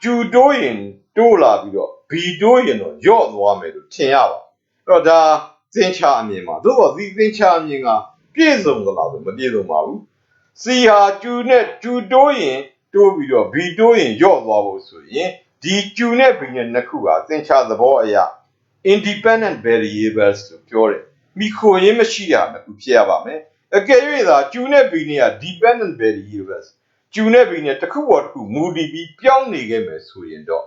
Q တိုးရင်တိုးလာပြီးတော့ B တိုးရင်တော့ညော့သွားမယ်လို့ထင်ရပါအဲ့တော့ဒါ သင်္ချာအမြင်မှာသို့တော့ဒီသင်္ချာအမြင်ကပြည့်စုံသလားဆိုမပြည့်စုံပါဘူးစီဟာကျူနဲ့ကျူတိုးရင်တိုးပြီးတော့ဘီတိုးရင်ယော့သွားဖို့ဆိုရင်ဒီကျူနဲ့ဘီနဲ့နှစ်ခုဟာသင်္ချာသဘောအရ independent variables လို့ပြောတယ်မိခိုရင်းမရှိတာနှစ်ခုဖြစ်ရပါမယ်အကယ်၍သာကျူနဲ့ဘီနဲ့က dependent variables ကျူနဲ့ဘီနဲ့တစ်ခုပေါ်တစ်ခုမူတည်ပြီးပြောင်းနေခဲ့မယ်ဆိုရင်တော့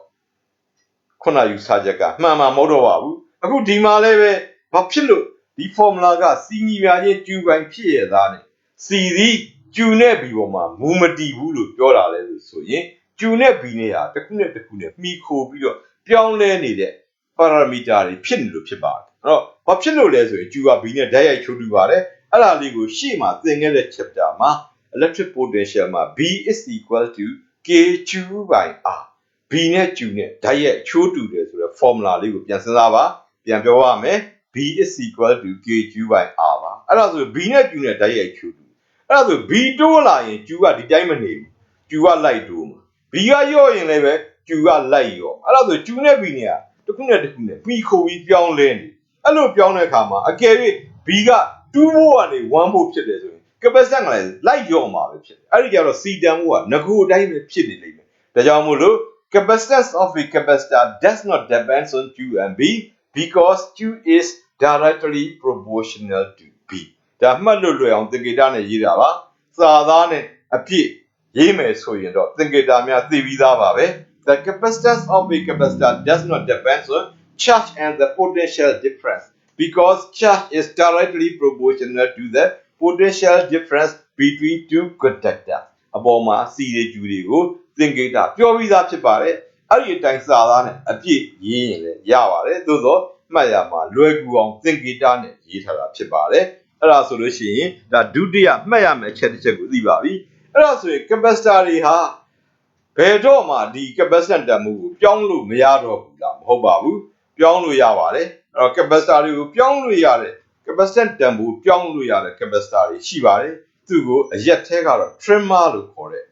ခုနယူဆချက်ကမှန်မှာမဟုတ်တော့ပါဘူးအခုဒီမှာလည်းပဲဘာဖြစ်လို့ဒီ formula ကစီညီများချင်းကျူပိုင်းဖြစ်ရသားနဲ့စီသည်ကျူနဲ့ဘီပေါ်မှာမူမတည်ဘူးလို့ပြောတာလဲလို့ဆိုရင်ကျူနဲ့ဘီနဲ့ဟာတစ်ခုနဲ့တစ်ခုနဲ့မှီခိုပြီးတော့ပြောင်းလဲနေတဲ့ parameter တွေဖြစ်နေလို့ဖြစ်ပါတယ်အဲ့တော့ဘာဖြစ်လို့လဲဆိုရင်ကျူကဘီနဲ့ဓာတ်ရိုက်ချိုးတူပါတယ်အဲ့ဒါလေးကိုရှေ့မှာသင်ခဲ့တဲ့ chapter မှာ electric potential မှာ B is equal to Kq by R B နဲ့ Q နဲ့ဓာတ်ရိုက်ချိုးတူတယ်ဆိုတဲ့ formula လေးကိုပြန်စဉ်းစားပါပြန်ပြောရမယ် B is equal to Kq by R ပါအဲ့ဒါဆို B နဲ့ Q နဲ့ဓာတ်ရိုက်ချိုးတူအဲ့ဒါဆို B တိုးလာရင် Q ကဒီတိုင်းမနေဘူး Q ကလိုက်တိုးမှာ B ကယော့ရင်လည်းပဲ Q ကလိုက်ရောအဲ့ဒါဆို Q နဲ့ B နဲ့ကတစ်ခုနဲ့တစ်ခုနဲ့ပြီးခိုပြီးပြောင်းလဲနေအဲ့လိုပြောင်းတဲ့အခါမှာအကယ်၍ B က2ဖို့ကနေ1ဖို့ဖြစ်တယ်ဆိုရင် capacitance ကလည်းလိုက်ရော့မှာပဲဖြစ်တယ်အဲ့ဒီကြတော့ C တန်ဖို့ကငကိုအတိုင်းပဲဖြစ်နေလိမ့်မယ်ဒါကြောင့်မို့လို့ capacitance of a capacitor does not depend on Q and B because Q is directly proportional to B ဒါမှတ်လို့လွယ်အောင်သင်္ကေတနဲ့ရေးတာပါစာသားနဲ့အပြည့်ရေးမယ်ဆိုရင်တော့သင်္ကေတများသိပြီးသားပါပဲ The capacitance of a capacitor does not depend on charge and the potential difference because charge is directly proportional to the potential difference between two conductors အပေါ်မှာ C တွေ Q တွေကိုသင်္ကေတပြောပြီးသားဖြစ်ပါတယ်အဲ့ဒီအတိုင်းစာသားနဲ့အပြည့်ရေးရင်လည်းရပါတယ်သို့သောမှတ်ရမှာလွယ်ကူအောင်သင်္ကေတနဲ့ရေးထားတာဖြစ်ပါတယ်အဲ့ဒါဆိုလို့ရှိရင်ဒါဒုတိယမှတ်ရမယ့်အချက်တစ်ချက်ကိုသိပါပြီအဲ့ဒါဆိုရင် capacitor တွေဟာဘယ်တော့မှဒီ capacitance တန်ဖိုးကိုပြောင်းလို့မရတော့ဘူးလားမဟုတ်ပါဘူးပြောင်းလို့ရပါတယ်အဲ့တော့ capacitor တွေကိုပြောင်းလို့ရတဲ့ capacitance တန်ဖိုးပြောင်းလို့ရတဲ့ capacitor တွေရှိပါတယ်သူ့ကိုအရက်ထဲကတော့ trimmer လို့ခေါ်တဲ့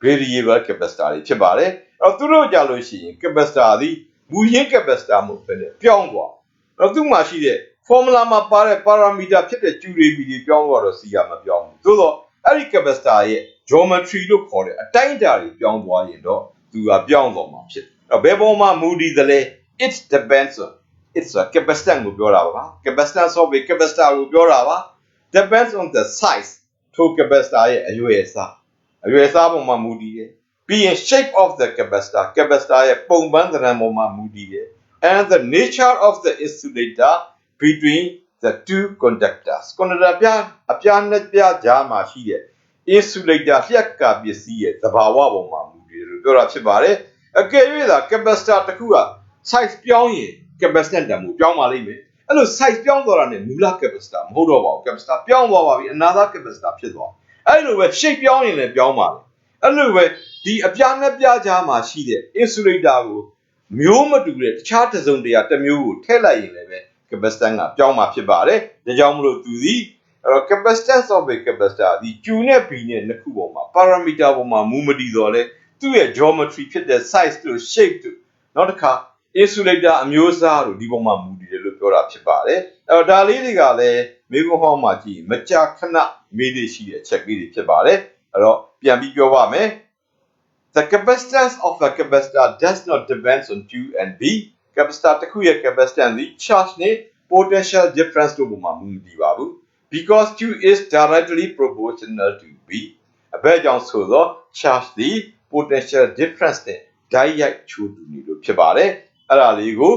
variable capacitor တွေဖြစ်ပါတယ်အဲ့တော့သူတို့ကြလို့ရှိရင် capacitor သည်မူရင်း capacitor မဟုတ်ဘဲနဲ့ပြောင်းသွားအဲ့တော့သူ့မှာရှိတဲ့ formula မှာပါတဲ့ parameter ဖြစ်တဲ့ကျူတွေပြီးပြောင်းသွားတော့ C ကမပြောင်းဘူးသို့တော့အဲ့ဒီ capacitor ရဲ့ geometry လို့ခေါ်တဲ့အတိုင်းအတာတွေပြောင်းသွားရင်တော့သူကပြောင်းသွားမှာဖြစ်တယ်အဲ့တော့ဘယ်ပေါ်မှာမူတည်သလဲ it depends on it's a capacitance ကိုပြောတာပါ capacitance of a capacitor ကိုပြောတာပါ depends on the size ထို capacitor ရဲ့အရွယ်အစားပေါ်မှာမူတည်တယ်ပြီးရင် shape of the capacitor ရဲ့ပုံပန်းသဏ္ဍာန်ပေါ်မှာမူတည်တယ် and the nature of the insulator between the two conductors conductor အပြားနှစ်ပြားကြားမှာရှိတဲ့ insulator လျှက်ကပစ္စည်းရဲ့သဘာဝပေါ်မှာမူတည်တယ်လို့ပြောတာဖြစ်ပါတယ်အကယ်၍သာ capacitor တစ်ခုက size ပြောင်းရင် capacitance တန်ဖိုးပြောင်းပါလိမ့်မယ်အဲ့လို size ပြောင်းသွားတာနဲ့မူလ capacitor မဟုတ်တော့ပါဘူး capacitor ပြောင်းသွားပါပြီ another capacitor ဖြစ်သွားအဲ့လိုပဲ shape ပြောင်းရင်လည်းပြောင်းပါလေအဲ့လိုပဲဒီအပြားနှစ်ပြားကြားမှာရှိတဲ့ insulator ကိုမျိုးမတူတဲ့တခြားတစ်စုံတရာတစ်မျိုးကိုထည့်လိုက်ရင်လည်းပဲ capacitance ကပြောင်းမှာဖြစ်ပါတယ်ဒါကြောင့်မလို့သူဒီအဲ့တော့ capacitance of a capacitor ဒီ Q နဲ့ B နဲ့နှစ်ခုပေါ်မှာ parameter ပေါ်မှာမူမတည်တော့လဲသူ့ရဲ့ geometry ဖြစ်တဲ့ size တို့ shape တို့နောက်တစ်ခါ insulator အမျိုးအစားတို့ဒီပေါ်မှာမူတည်တယ်လို့ပြောတာဖြစ်ပါတယ်အဲ့တော့ဒါလေးတွေကလည်းမိကုံးဟောင်းမှာကြည့်မကြာခဏမေးလို့ရှိတဲ့အချက်ကလေးတွေဖြစ်ပါတယ်အဲ့တော့ပြန်ပြီးပြောပါမယ် The capacitance of a capacitor does not depend on Q and B capacitor တစ်ခုရဲ့ capacitance ဒီ charge နဲ့ potential difference တို့ပေါ်မှာမူတည်ပါဘူး because Q is directly proportional to B အဘယ်ကြောင့်ဆိုတော့ charge ဒီ potential difference နဲ့ဓာတ်ရိုက်ချိုးတူနေလို့ဖြစ်ပါတယ်အဲ့ဒါလေးကို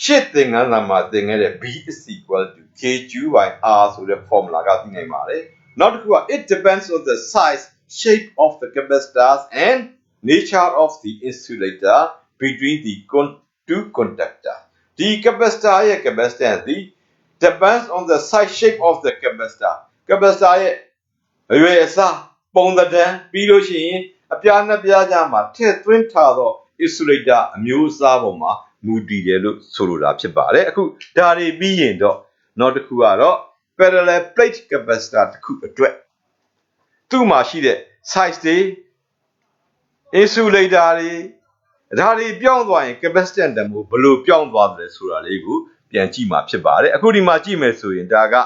ရှစ်သင်္ကန်းစာမှာသင်ခဲ့တဲ့ B is equal to Kq by R ဆိုတဲ့ formula ကသိနိုင်ပါတယ်နောက်တစ်ခုက it depends on the size shape of the capacitors and nature of the insulator between the two conductors ဒီ capacitor ရဲ့ capacitance ဒီ depends on the size shape of the capacitor ရဲ့အရွယ်အစားပုံသဏ္ဍာန်ပြီးလို့ရှိရင်အပြားနှစ်ပြားကြားမှာထည့်သွင်းထားသော insulator အမျိုးအစားပေါ်မှာမူတည်တယ်လို့ဆိုလိုတာဖြစ်ပါတယ်အခုဒါတွေပြီးရင်တော့နောက်တစ်ခုကတော့ parallel plate capacitor တစ်ခုအတွက်သူ့မှာရှိတဲ့ size တွေ insulator တွေဒါတွေပြောင်းသွားရင် capacitance တန်ဖိုးဘယ်လိုပြောင်းသွားတယ်ဆိုတာလေးကို ပြန်ကြည့်မှာဖြစ်ပါတယ်အခုဒီမှာကြည့်မယ်ဆိုရင်ဒါက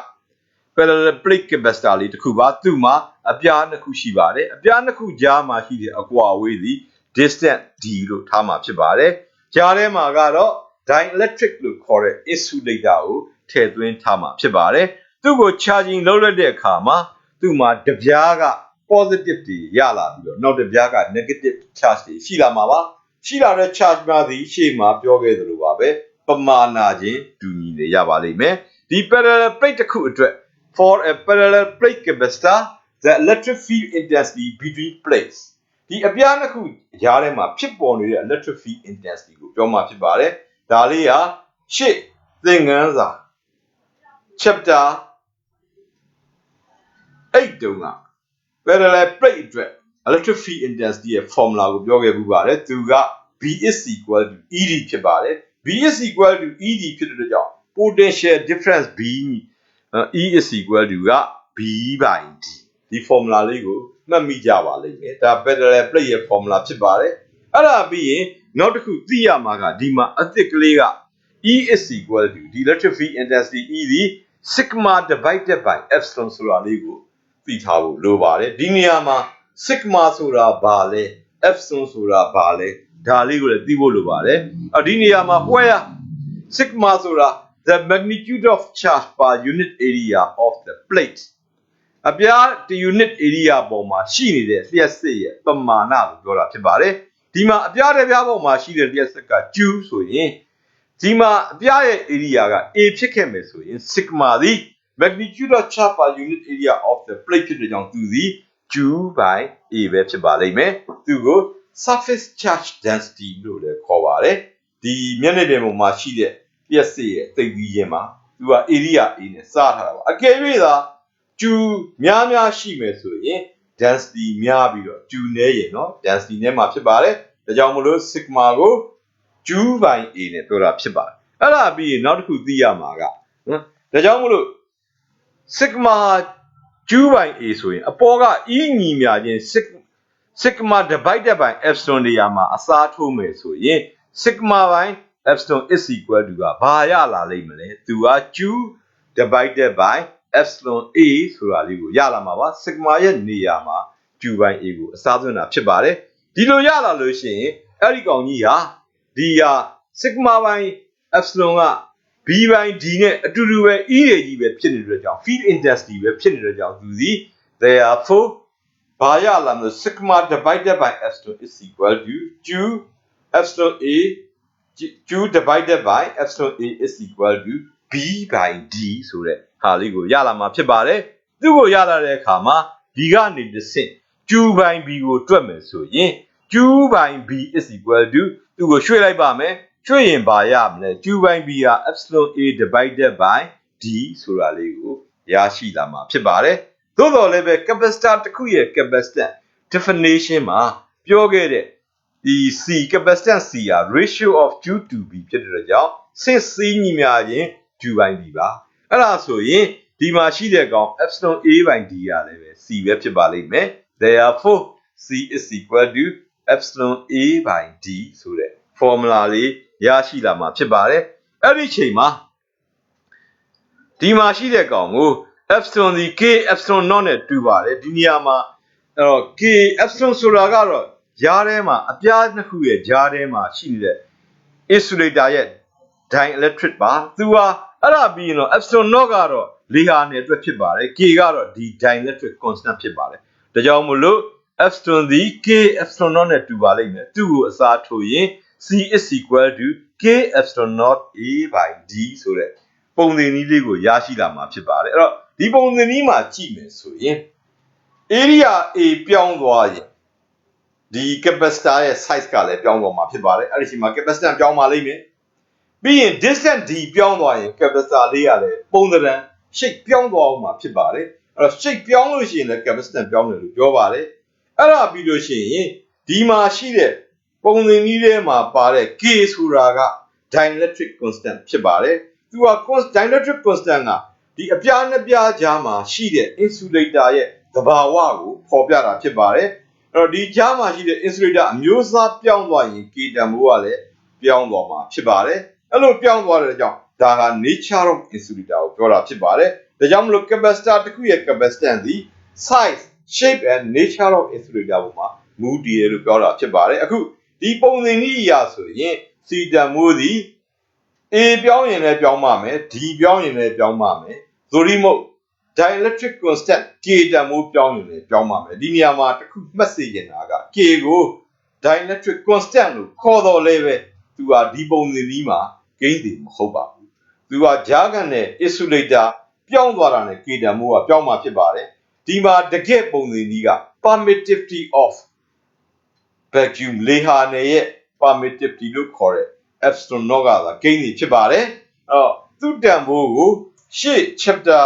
parallel plate capacitor လေးတစ်ခုပါသူ့မှာအပြားနှစ်ခုရှိပါတယ်အပြားနှစ်ခုကြားမှာရှိတဲ့အကွာအဝေးသည် distance d လို့ထားမှာဖြစ်ပါတယ်ကြားထဲမှာကတော့ dielectric လို့ခေါ်တဲ့ insulator ကိုထည့်သွင်းထားမှာဖြစ်ပါတယ်သူ့ကို charging လုပ်လိုက်တဲ့အခါမှာသူ့မှာတစ်ပြားက positive တွေရလာပြီးတော့နောက်တစ်ပြားက negative charge တွေရှိလာမှာပါရှိလာတဲ့ charge များသည်ရှေ့မှာပြောခဲ့သလိုပါပဲပမာဏချင်းတူညီနေရပါလိမ့်မယ်ဒီ parallel plate တစ်ခုအတွက် for a parallel plate capacitor the electric field intensity between plates ဒီအပြားနှစ်ခုကြားထဲမှာဖြစ်ပေါ်နေတဲ့ electric field intensity ကိုပြောမှာဖြစ်ပါတယ်ဒါလေးဟာရှေ့သင်ခန်းစာ chapter 8တုန်းက parallel plate အတွက် electric field intensity ရဲ့ formula ကိုပြောခဲ့ပူပါတယ်သူက B is equal to ED ဖြစ်ပါတယ် B is equal to ED ဖြစ်တဲ့အတွက်ကြောင့် potential difference B E is equal to က B by D ဒီ formula လေးကိုမှတ်မိကြပါလိမ့်မယ်ဒါ parallel plate ရဲ့ formula ဖြစ်ပါတယ်အဲ့ဒါပြီးရင်နောက်တစ်ခုသိရမှာကဒီမှာအသစ်ကလေးက E is equal to ဒီ electric field intensity E ဒီ sigma divided by epsilon ဆိုတာလေးကိုသိထားဖို့လိုပါတယ်ဒီနေရာမှာ sigma ဆိုတာဘာလဲ epsilon ဆိုတာဘာလဲဒါလေးကိုလည်းသိဖို့လိုပါတယ်ဒီနေရာမှာ where sigma ဆိုတာ the magnitude of charge per unit area of the plate အပြားတစ် unit area ပေါ်မှာရှိနေတဲ့လျှက်စစ်ရဲ့ပမာဏကိုပြောတာဖြစ်ပါတယ်ဒီမှာအပြားတစ်ပြားပေါ်မှာရှိတဲ့လျှက်စစ်က Q ဆိုရင်ဒီမှာအပြားရဲ့ area က A ဖြစ်ခဲ့မယ်ဆိုရင် sigma သည် magnitude of charge per unit area of the plate ဖြစ်တဲ့ကြောင့်သူသည် Q by A ပဲဖြစ်ပါလိမ့်မယ်သူကို surface charge density လို့လည်းခေါ်ပါတယ်ဒီမျက်နှာပြင်ပေါ်မှာရှိတဲ့လျှက်စစ်ရဲ့သိပ်ပြီးရင်းမှာသူက area A နဲ့စထားတာပါအကယ်၍သာQ များများရှိမယ်ဆိုရင် density များပြီးတော့ Q နည်းရင်เนาะ density နည်းမှာဖြစ်ပါတယ်ဒါကြောင့်မလို့ sigma ကို Q by A နဲ့ပြောတာဖြစ်ပါတယ်အဲ့ဒါပြီးရင်နောက်တစ်ခုသိရမှာကနော်ဒါကြောင့်မလို့ sigma Q by A ဆိုရင်အပေါ်က E ညီမျှခြင်း sigma divided by epsilon နေရာမှာအစားထိုးမယ်ဆိုရင် sigma by epsilon is equal to ကဘာရလာလိမ့်မလဲသူက Q divided by epsilon A ဆိုတာလေးကိုရလာမှာပါ sigma ရဲ့နေရာမှာ Q by A ကိုအစားသွင်းတာဖြစ်ပါတယ်ဒီလိုရလာလို့ရှိရင်အဲ့ဒီကောင်ကြီးဟာဒီဟာ sigma by epsilon က B by D နဲ့အတူတူပဲ E တွေကြီးပဲဖြစ်နေတဲ့ကြောင့် field intensity ပဲဖြစ်နေတဲ့ကြောင့်သူသည် therefore ဘာရလာမလို့ sigma divided by epsilon is equal to Q epsilon A Q divided by epsilon A is equal to B by D ဆိုတဲ့ဟာလေးကိုရလာမှာဖြစ်ပါတယ်သူ့ကိုရလာတဲ့အခါမှာဒီကနေတစ်ဆင့် Q by B ကိုတွက်မယ်ဆိုရင် Q by B is equal to သူ့ကိုရွှေ့လိုက်ပါမယ်ရွှေ့ရင်ဘာရမလဲ Q by B ဟာ epsilon A divided by D ဆိုတာလေးကိုရရှိလာမှာဖြစ်ပါတယ်သို့တော်လည်းပဲ capacitor တစ်ခုရဲ့ capacitance definition မှာပြောခဲ့တဲ့ဒီ C capacitance C ဟာ ratio of Q to B ဖြစ်တဲ့ကြောင့်ဆင့် C ညီမျှခြင်း Q by B ပါအဲ့ဒါဆိုရင်ဒီမှာရှိတဲ့ကောင် epsilon A by D ရလည်းပဲ C ပဲဖြစ်ပါလိမ့်မယ် therefore C is equal to epsilon A by D ဆိုတဲ့ formula လေးရရှိလာမှာဖြစ်ပါတယ်အဲ့ဒီချိန်မှာဒီမှာရှိတဲ့ကောင်ကို epsilon ဒီ K epsilon not နဲ့တူပါတယ်ဒီနေရာမှာအဲ့တော့ K epsilon ဆိုတာကတော့ကြားထဲမှာအပြားနှစ်ခုရဲ့ကြားထဲမှာရှိနေတဲ့ insulator ရဲ့ dielectric ပါသူဟာအဲ့ဒါပြီးရင်တော့ epsilon not ကတော့လေဟာနယ်အတွက်ဖြစ်ပါတယ် K ကတော့ဒီ dielectric constant ဖြစ်ပါတယ်ဒါကြောင့်မလို့ epsilon ဒီ K epsilon not နဲ့တူပါလိမ့်မယ်သူ့ကိုအစားထိုးရင် C is equal to K epsilon not A by D ဆိုတဲ့ပုံသင်နည်းလေးကိုရရှိလာမှာဖြစ်ပါတယ်အဲ့တော့ဒီပုံသင်နည်းမှာကြည့်မယ်ဆိုရင် area A ပြောင်းသွားရင်ဒီ capacitor ရဲ့ size ကလည်းပြောင်းသွားမှာဖြစ်ပါတယ်အဲ့ဒီအချိန်မှာ capacitance ပြောင်းပါလိမ့်မယ်ပြီးရင် distance D ပြောင်းသွားရင် capacitor လေးကလည်းပုံသဏ္ဍာန် shape ပြောင်းသွားအောင်မှာဖြစ်ပါတယ်အဲ့တော့ shape ပြောင်းလို့ရှိရင်လည်း capacitance ပြောင်းတယ်လို့ပြောပါတယ်အဲ့ဒါပြီးလို့ရှိရင်ဒီမှာရှိတဲ့ပုံသင်နည်းထဲမှာပါတဲ့ K ဆိုတာက dielectric constant ဖြစ်ပါတယ်သူက dielectric constant ကဒီအပြားနှစ်ပြားကြားမှာရှိတဲ့ insulator ရဲ့သဘာဝကိုဖော်ပြတာဖြစ်ပါတယ်အဲ့တော့ဒီကြားမှာရှိတဲ့ insulator အမျိုးအစားပြောင်းသွားရင် K တန်ဖိုးကလည်းပြောင်းသွားမှာဖြစ်ပါတယ်အဲ့လိုပြောင်းသွားတဲ့ကြောင့် ဒါက nature of insulator ကိုပြောတာဖြစ်ပါတယ်ဒါကြောင့်မလို့ capacitor တစ်ခုရဲ့ capacitance ဒီ size shape and nature of insulator ပေါ်မှာမူတည်တယ်လို့ပြောတာဖြစ်ပါတယ်အခုဒီပုံစံနည်းအရဆိုရင် C တန်ဖိုးသည် A ပြောင်းရင်လည်းပြောင်းပါမယ် D ပြောင်းရင်လည်းပြောင်းပါမယ်သို့ဒီမို့ dielectric constant K တန်ဖိုးပြောင်းရင်လည်းပြောင်းပါမယ်ဒီနေရာမှာတစ်ခုမှတ်စေချင်တာက K ကို dielectric constant လို့ခေါ်တော့လဲပဲသူကဒီပုံစံနည်းမှာဂိမ်းတယ်မဟုတ်ပါဘူးသူကကြားကန်တဲ့ insulator ပြောင်းသွားတာနဲ့ K တန်ဖိုးကပြောင်းမှာဖြစ်ပါတယ်ဒီမှာတကယ့်ပုံစံနည်းက permittivity of vacuum လေဟာနယ်ရဲ့ permittivity လို့ခေါ်တဲ့ epsilon naught ကသာဂိမ်းနေဖြစ်ပါတယ်အဲ့တော့သူ့တန်ဖိုးကိုရှေ့ chapter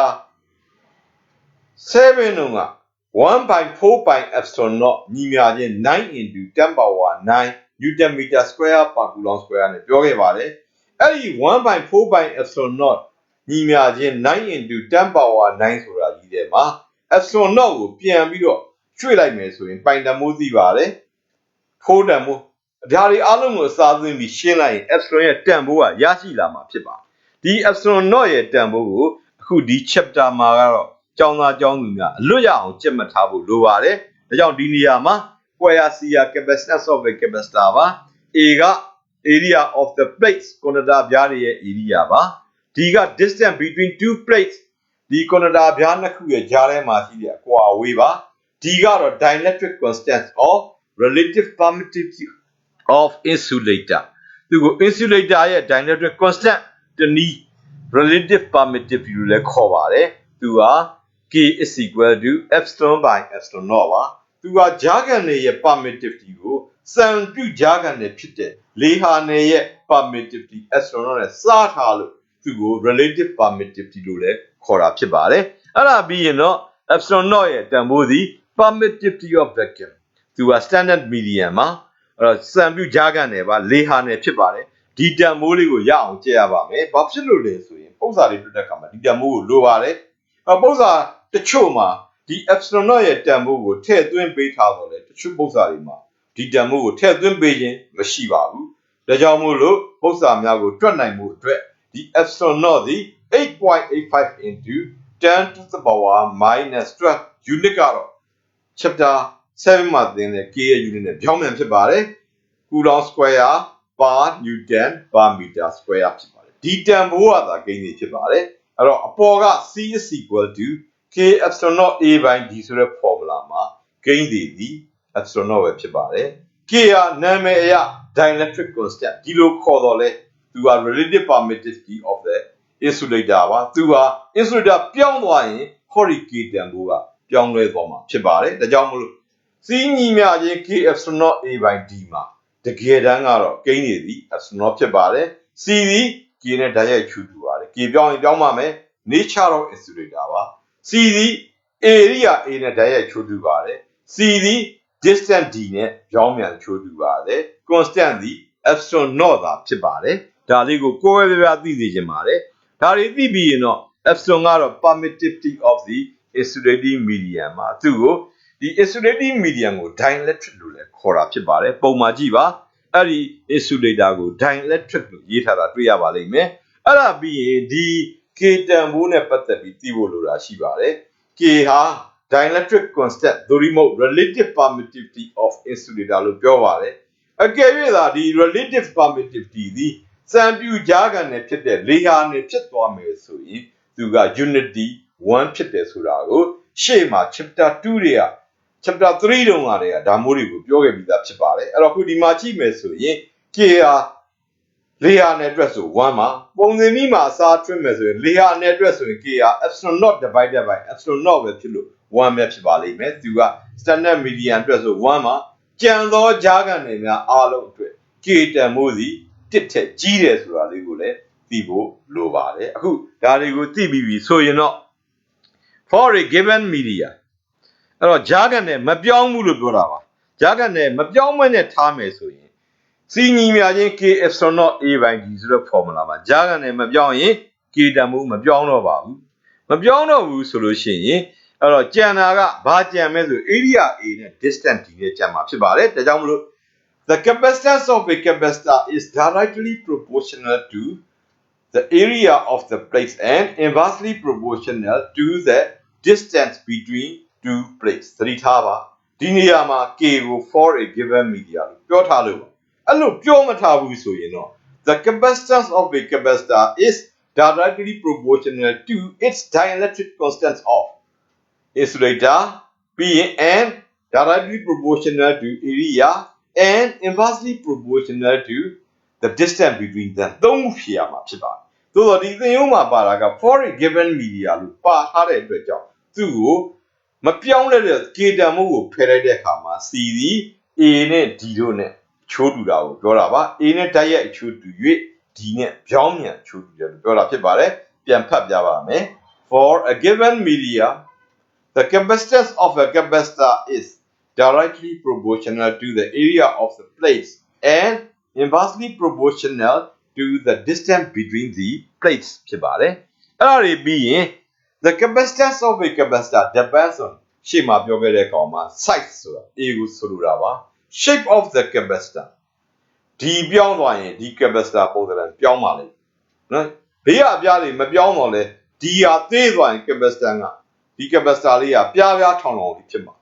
7တုန်းက 1/4 pi epsilon naught ညီမျှခြင်း9 into 10 power 9 newton meter square per coulomb square နဲ့ပြောခဲ့ပါတယ်အဲ့ဒီ 1/4 pi epsilon naught ညီမျှခြင်း9 into 10 power 9ဆိုတာကြီးထဲမှာ epsilon naught ကိုပြန်ပြီးတော့ရွှေ့လိုက်မယ်ဆိုရင်ပိုင်တန်ဖိုးသိပါတယ်4တန်ဖိုးဒါတွေအားလုံးကိုအစားသွင်းပြီးရှင်းလိုက်ရင် epsilon ရဲ့တန်ဖိုးကရရှိလာမှာဖြစ်ပါတယ်ဒီ epsilon naught ရဲ့တန်ဖိုးကိုအခုဒီ chapter မှာကတော့ကျောင်းသားကျောင်းသူများအလွတ်ရအောင်ကြက်မှတ်ထားဖို့လိုပါတယ်ဒါကြောင့်ဒီနေရာမှာ square C က capacitance of a capacitor ပါ A က area of the plates ကွန်ဒတာပြားတွေရဲ့ area ပါ D က distance between two plates ဒီကွန်ဒတာပြားနှစ်ခုရဲ့ကြားထဲမှာရှိတဲ့အကွာအဝေးပါ D ကတော့ dielectric constant of relative permittivity of insulator သူကို insulator ရဲ့ dielectric constant တနည်း relative permittivity လို့လည်းခေါ်ပါတယ်သူက K is equal to epsilon by epsilon naught ပါသူကကြားကန်နယ်ရဲ့ permittivity ကိုစံပြုကြားကန်နယ်ဖြစ်တဲ့လေဟာနယ်ရဲ့ permittivity epsilon naught နဲ့စားထားလို့သူကို relative permittivity လို့လည်းခေါ်တာဖြစ်ပါတယ်အဲ့ဒါပြီးရင်တော့ epsilon naught ရဲ့တန်ဖိုးသည် permittivity of vacuum သူက standard medium မှာအဲ့တော့စံပြုကြားကန်နယ်ပါလေဟာနယ်ဖြစ်ပါတယ်ဒီတန်ဖိုးလေးကိုရအောင်ကြည့်ရပါမယ်ဘာဖြစ်လို့လဲဆိုရင်ပုံစံလေးတွေ့တဲ့အခါမှာဒီတန်ဖိုးကိုလိုပါတယ်ပုံစံတချို့မှာဒီ epsilon naught ရဲ့တန်ဖိုးကိုထည့်သွင်းပေးထားတော့လေတချို့ပုံစံတွေမှာဒီတန်ဖိုးကိုထည့်သွင်းပေးခြင်းမရှိပါဘူးဒါကြောင့်မို့လို့ပုံစံများကိုတွက်နိုင်မှုအတွက်ဒီ epsilon naught သည် 8.85 into 10 to the power minus 12 unit ကတော့ chapter 7မှာသင်တဲ့ K ရဲ့ unit နဲ့ပြောင်းပြန်ဖြစ်ပါတယ် coulomb square per newton per meter square ဖြစ်ပါတယ်ဒီတန်ဖိုးကသာဂိမ်းနေဖြစ်ပါတယ်အဲ့တော့အပေါ်က C is equal to K epsilon naught A by D ဆိုတဲ့ formula မှာဂိမ်းသည် epsilon naught ပဲဖြစ်ပါတယ် K ဟာနာမည်အရ dielectric constant ဒီလိုခေါ်တော့လဲသူက relative permittivity of the insulator ပါသူက insulator ပြောင်းသွားရင် hori K တန်ဖိုးကပြောင်းလဲသွားမှာဖြစ်ပါတယ်ဒါကြောင့်မလို့ C ညီမျှခြင်း K epsilon naught A by D မှာတကယ်တမ်းကတော့ဂိမ်းနေသည် epsilon naught ဖြစ်ပါတယ် C သည် K နဲ့ဓာတ်ရိုက်ချူတူပါတယ် K ပြောင်းရင်ပြောင်းပါမယ် nature of insulator ပါ C သည် area A နဲ့ဓာတ်ရိုက်ချူတူပါတယ် C သည် distance D နဲ့ပြောင်းပြန်ချူတူပါတယ် constant သည် epsilon naught သာဖြစ်ပါတယ်ဒါလေးကိုကိုယ်ပဲပြပြသိစေချင်ပါတယ်ဒါတွေသိပြီးရင်တော့ epsilon ကတော့ permittivity of the insulating medium မှာသူ့ကိုဒီ insulating medium ကို dielectric လို့လည်းခေါ်တာဖြစ်ပါတယ်ပုံမှာကြည့်ပါအဲ့ဒီ insulator ကို dielectric လို့ရေးထားတာတွေ့ရပါလိမ့်မယ်အဲ့ဒါပြီးရင်ဒီ K တန်ဖိုးနဲ့ပတ်သက်ပြီးသိဖို့လိုတာရှိပါတယ် K ဟာ dielectric constant သို့ဒီမဟုတ် relative permittivity of insulator လို့ပြောပါတယ်အကယ်၍သာဒီ relative permittivity သည်စံပြူကြားကန်နဲ့ဖြစ်တဲ့လေဟာနဲ့ဖြစ်သွားမယ်ဆိုရင်သူက unity 1ဖြစ်တယ်ဆိုတာကိုရှေ့မှာ chapter 2တွေက chapter 3တုန်းကတည်းကဒါမျိုးတွေကိုပြောခဲ့ပြီးသားဖြစ်ပါတယ်အဲ့တော့ခုဒီမှာကြည့်မယ်ဆိုရင် K ဟာလေဟာနဲ့အတွက်ဆို1ပါပုံစံနည်းမှာအစားထွင်းမယ်ဆိုရင်လေဟာနဲ့အတွက်ဆိုရင် K ဟာ epsilon naught divided by epsilon naught ပဲဖြစ်လို့1ပဲဖြစ်ပါလိမ့်မယ်သူက standard median အတွက်ဆို1ပါကြံသောကြားကန်တွေများအားလုံးအတွက် K တန်ဖိုးစီတစ်ထက်ကြီးတယ်ဆိုတာလေးကိုလည်းသိဖို့လိုပါတယ်အခုဒါတွေကိုသိပြီးပြီဆိုရင်တော့ for a given media အဲ့တော့ကြားကန်နဲ့မပြောင်းဘူးလို့ပြောတာပါကြားကန်နဲ့မပြောင်းမနဲ့ထားမယ်ဆိုရင် C ညီမျှခြင်း K epsilon naught A by D ဆိုတဲ့ formula မှာကြားကန်နဲ့မပြောင်းရင် K တန်ဖိုးမပြောင်းတော့ပါဘူးမပြောင်းတော့ဘူးဆိုလို့ရှိရင်အဲ့တော့ကြံတာကဘာကြံမဲဆို area A နဲ့ distance D နဲ့ကြံမှာဖြစ်ပါတယ်ဒါကြောင့်မလို့ the capacitance of a capacitor is directly proportional to the area of the plates and inversely proportional to the distance between two plates သတိထားပါဒီနေရာမှာ k ကို for a given media လို့ပြောထားလို့အဲ့လိုပြောမထားဘူးဆိုရင်တော့ the capacitance of a capacitor is directly proportional to its dielectric constant of insulator being and directly proportional to area and inversely proportional to the distance between them သုံးခုဖြေရမှာဖြစ်ပါတယ်သို့တော့ဒီသင်ရိုးမှာပါတာက for a given media လို့ပါထားတဲ့အတွက်ကြောင့်သူ့ကိုမပြောင်းလဲတဲ့ k တန်မှုကိုဖယ်လိုက်တဲ့အခါမှာ c သည် a နဲ့ d တို့နဲ့ချိုးတူတာကိုပြောတာပါ a နဲ့တိုက်ရိုက်ချိုးတူ၍ d နဲ့ပြောင်းမြန်ချိုးတူတယ်လို့ပြောတာဖြစ်ပါတယ်ပြန်ဖတ်ပြပါမယ် for a given media the capacitance of a capacitor is directly proportional to the area of the plates and inversely proportional to the distance between the plates ဖြစ်ပါတယ်အဲ့ဒါတွေပြီးရင် the capacitance of a capacitor depends on ရှေ့မှာပြောခဲ့တဲ့ကောင်မှာ size ဆိုတာ a ကိုဆိုလိုတာပါ shape of the capacitor ဒီပြောင်းသွားရင်ဒီ capacitor ပုံစံပြောင်းပါလိမ့်နော်ဘေးကအပြားတွေမပြောင်းတော့လဲဒီဟာသေးသွားရင် capacitor ကဒီ capacitor လေးကပြားပြားထောင်ထောင်လေးဖြစ်မှာ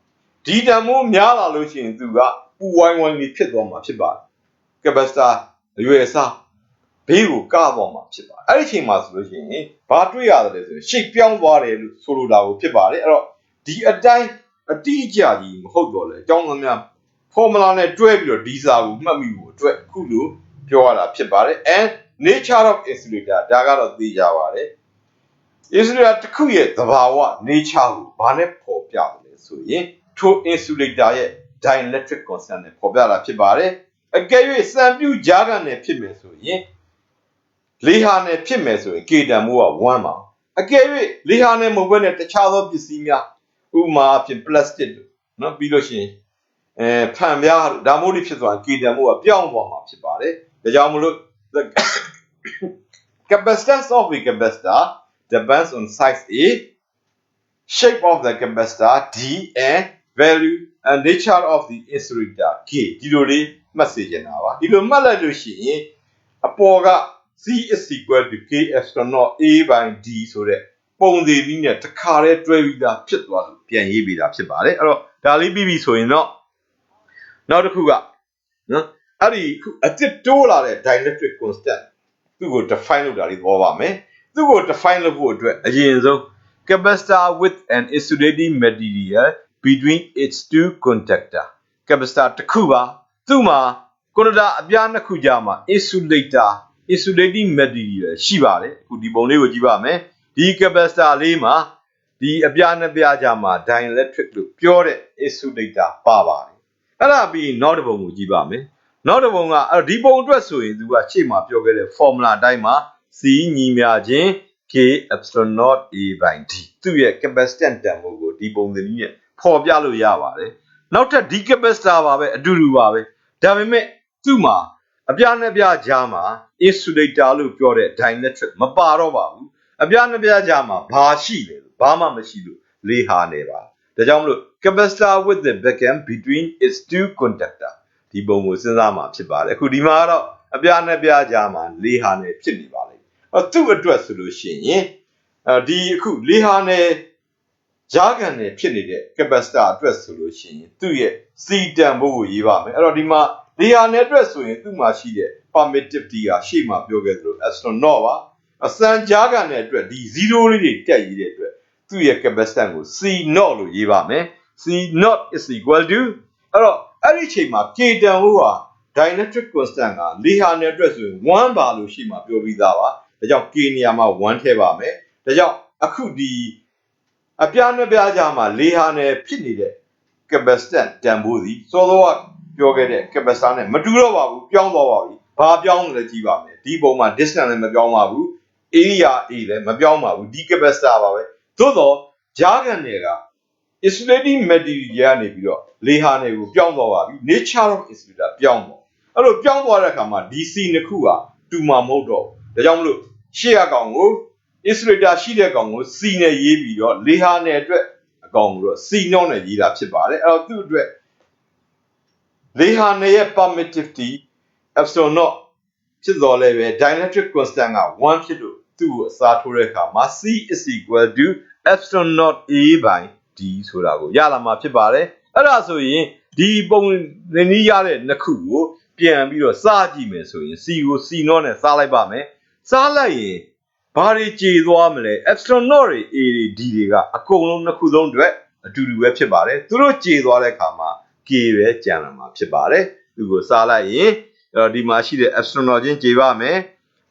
ဒီတန်မိုးများလာလို့ရှိရင်သူကပူဝိုင်းဝိုင်းလေးဖြစ်သွားမှာဖြစ်ပါတယ် capacitor အရွယ်အစားဘေးကိုကသွားမှာဖြစ်ပါတယ်အဲ့ဒီအချိန်မှာဆိုလို့ရှိရင်ဘာတွေ့ရတယ်လဲဆိုရင် shape ပြောင်းသွားတယ်လို့ဆိုလိုတာကိုဖြစ်ပါတယ်အဲ့တော့ဒီအတိုင်းအတိအကျကြီးမဟုတ်တော့လဲအကြောင်းများ formula နဲ့တွဲပြီးတော့ဒီစာကိုမှတ်မိဖို့အတွက်ခုလိုပြောရတာဖြစ်ပါတယ် and nature of insulator ဒါကတော့သိကြပါတယ် insulator တစ်ခုရဲ့သဘာဝ nature ကိုဘာနဲ့ပေါ်ပြတယ်လဲဆိုရင်ထို insulator ရဲ့ dielectric constant နဲ့ပေါ်ပြတာဖြစ်ပါတယ်အကယ်၍စံပြုကြားခံနဲ့ဖြစ်မယ်ဆိုရင်လေဟာနဲ့ဖြစ်မယ်ဆိုရင် k တန်မိုးက1ပါအကယ်၍လေဟာနဲ့မဟုတ်ဘဲနဲ့တခြားသောပစ္စည်းများဥပမာအဖြစ် plastic တို့เนาะပြီးလို့ရှိရင်ဖန်ပြားဒါမို့လို့ဖြစ်သွားရင် k တန်မိုးကပြောင်းသွားမှာဖြစ်ပါတယ်ဒါကြောင့်မလို့ the capacitance of a capacitor depends on size A shape of the capacitor D and value and nature of the insulator K ဒီလိုလေးမှတ်စေချင်တာပါဒီလိုမှတ်လိုက်လို့ရှိရင်အပေါ်က C is equal to K epsilon naught A by D ဆိုတဲ့ပုံစံကြီးနဲ့တစ်ခါတည်းတွဲပြီးသားဖြစ်သွားလို့ပြန်ရေးပေးတာဖြစ်ပါတယ်အဲ့တော့ဒါလေးပြီးပြီဆိုရင်တော့နောက်တစ်ခုကနော်အဲ့ဒီအစ်စ်တိုးလာတဲ့ dielectric constant သူ့ကို define လုပ်တာလေးသဘောပါမယ်သူ့ကို define လုပ်ဖို့အတွက်အရင်ဆုံး capacitor with an insulating material between its two conductor capacitor တစ်ခုပါသူ့မှာ conductor အပြားနှစ်ခုကြားမှာ insulating material ရှိပါတယ်အခုဒီပုံလေးကိုကြည့်ပါမယ်ဒီ capacitor လေးမှာဒီအပြားနှစ်ပြားကြားမှာ dielectric လို့ပြောတဲ့ insulator ပါပါတယ်အဲ့ဒါပြီးနောက်တစ်ပုံကိုကြည့်ပါမယ်နောက်တစ်ပုံကဒီပုံအတွက်ဆိုရင်သူကရှေ့မှာပြောခဲ့တဲ့ formula အတိုင်းမှာ C ညီမျှခြင်း K epsilon naught A by D သူ့ရဲ့ capacitance တန်ဖိုးကိုဒီပုံစံကြီးနဲ့ပေါ်ပြလို့ရပါတယ်နောက်ထပ်ဒီ capacitor ပါပဲအတူတူပါပဲဒါပေမဲ့သူ့မှာအပြားနှစ်ပြားကြားမှာ insulator လို့ပြောတဲ့ dielectric မပါတော့ပါဘူးအပြားနှစ်ပြားကြားမှာဘာရှိလဲဘာမှမရှိလို့လေဟာနေပါဒါကြောင့်မလို့ capacitor with the vacuum between its two conductor ဒီပုံကိုစဉ်းစားမှာဖြစ်ပါတယ်အခုဒီမှာတော့အပြားနှစ်ပြားကြားမှာလေဟာနေဖြစ်နေပါလိမ့်သူ့အတွက်ဆိုလို့ရှိရင်ဒီအခုလေဟာနေကြားခံနေဖြစ်နေတဲ့ capacitor အတွက်ဆိုလို့ရှိရင်သူ့ရဲ့ C တန်ဖိုးကိုရေးပါမယ်အဲ့တော့ဒီမှာလေဟာနေအတွက်ဆိုရင်သူ့မှာရှိတဲ့ permittivity ကရှေ့မှာပြောခဲ့သလို epsilon naught ပါအစံကြားခံတဲ့အတွက်ဒီ0လေးတွေတက်ရေးတဲ့အတွက်သူ့ရဲ့ capacitance ကို C naught လို့ရေးပါမယ် C naught is equal to အဲ့တော့အဲ့ဒီအချိန်မှာ K တန်ဖိုးဟာ dielectric constant ကလေဟာနေအတွက်ဆိုရင်1ပါလို့ရှေ့မှာပြောပြီးသားပါဒါကြောင့် K နေရာမှာ1ထည့်ပါမယ်ဒါကြောင့်အခုဒီအပြားနှစ်ပြားကြားမှာလေဟာနေဖြစ်နေတဲ့ capacitance တန်ဖိုးစီစောစောကပြောခဲ့တဲ့ capacitor နဲ့မတူတော့ပါဘူးပြောင်းသွားပါပြီဘာပြောင်းလဲကြည့်ပါမယ်ဒီပုံမှာ distance လည်းမပြောင်းပါဘူး area A လည်းမပြောင်းပါဘူးဒီ capacitor ပါပဲသို့တော့ကြားခံတွေက insulating material ကနေပြီးတော့လေဟာနေကိုပြောင်းသွားပါပြီ nature of insulator ပြောင်းသွားအဲ့လိုပြောင်းသွားတဲ့အခါမှာ DC နှစ်ခုကတူမှာမဟုတ်တော့ဒါကြောင့်မလို့ရှေ့အကောင်ကို insulator ရှိတဲ့ကောင်ကို C နဲ့ရေးပြီးတော့လေဟာနေအတွက်အကောင်ကိုတော့ C naughtနဲ့ရေးတာဖြစ်ပါတယ်အဲ့တော့သူ့အတွက်လေဟာနေရဲ့ permittivity epsilon naught ဖြစ်တော်လဲပဲ dielectric constant က1ဖြစ်လို့သူ့ကိုအစားထိုးတဲ့အခါမှာ C is equal to epsilon naught A by D ဆိုတာကိုရလာမှာဖြစ်ပါတယ်အဲ့ဒါဆိုရင်ဒီပုံနည်းရတဲ့နှစ်ခုကိုပြန်ပြီးတော့စားကြည့်မယ်ဆိုရင် C ကို C naught နဲ့စားလိုက်ပါမယ်စားလိုက်ရင်ဘာတွေကြေသွားမလဲ epsilon naught တွေ A တွေ D တွေကအကုန်လုံးနှစ်ခုလုံးအတွက်အတူတူပဲဖြစ်ပါတယ်သူတို့ကြေသွားတဲ့အခါမှာ K ပဲကျန်လာမှာဖြစ်ပါတယ်သူကိုစားလိုက်ရင်ဒီမှာရှိတဲ့ epsilon naught ချင်းကြေပါမယ်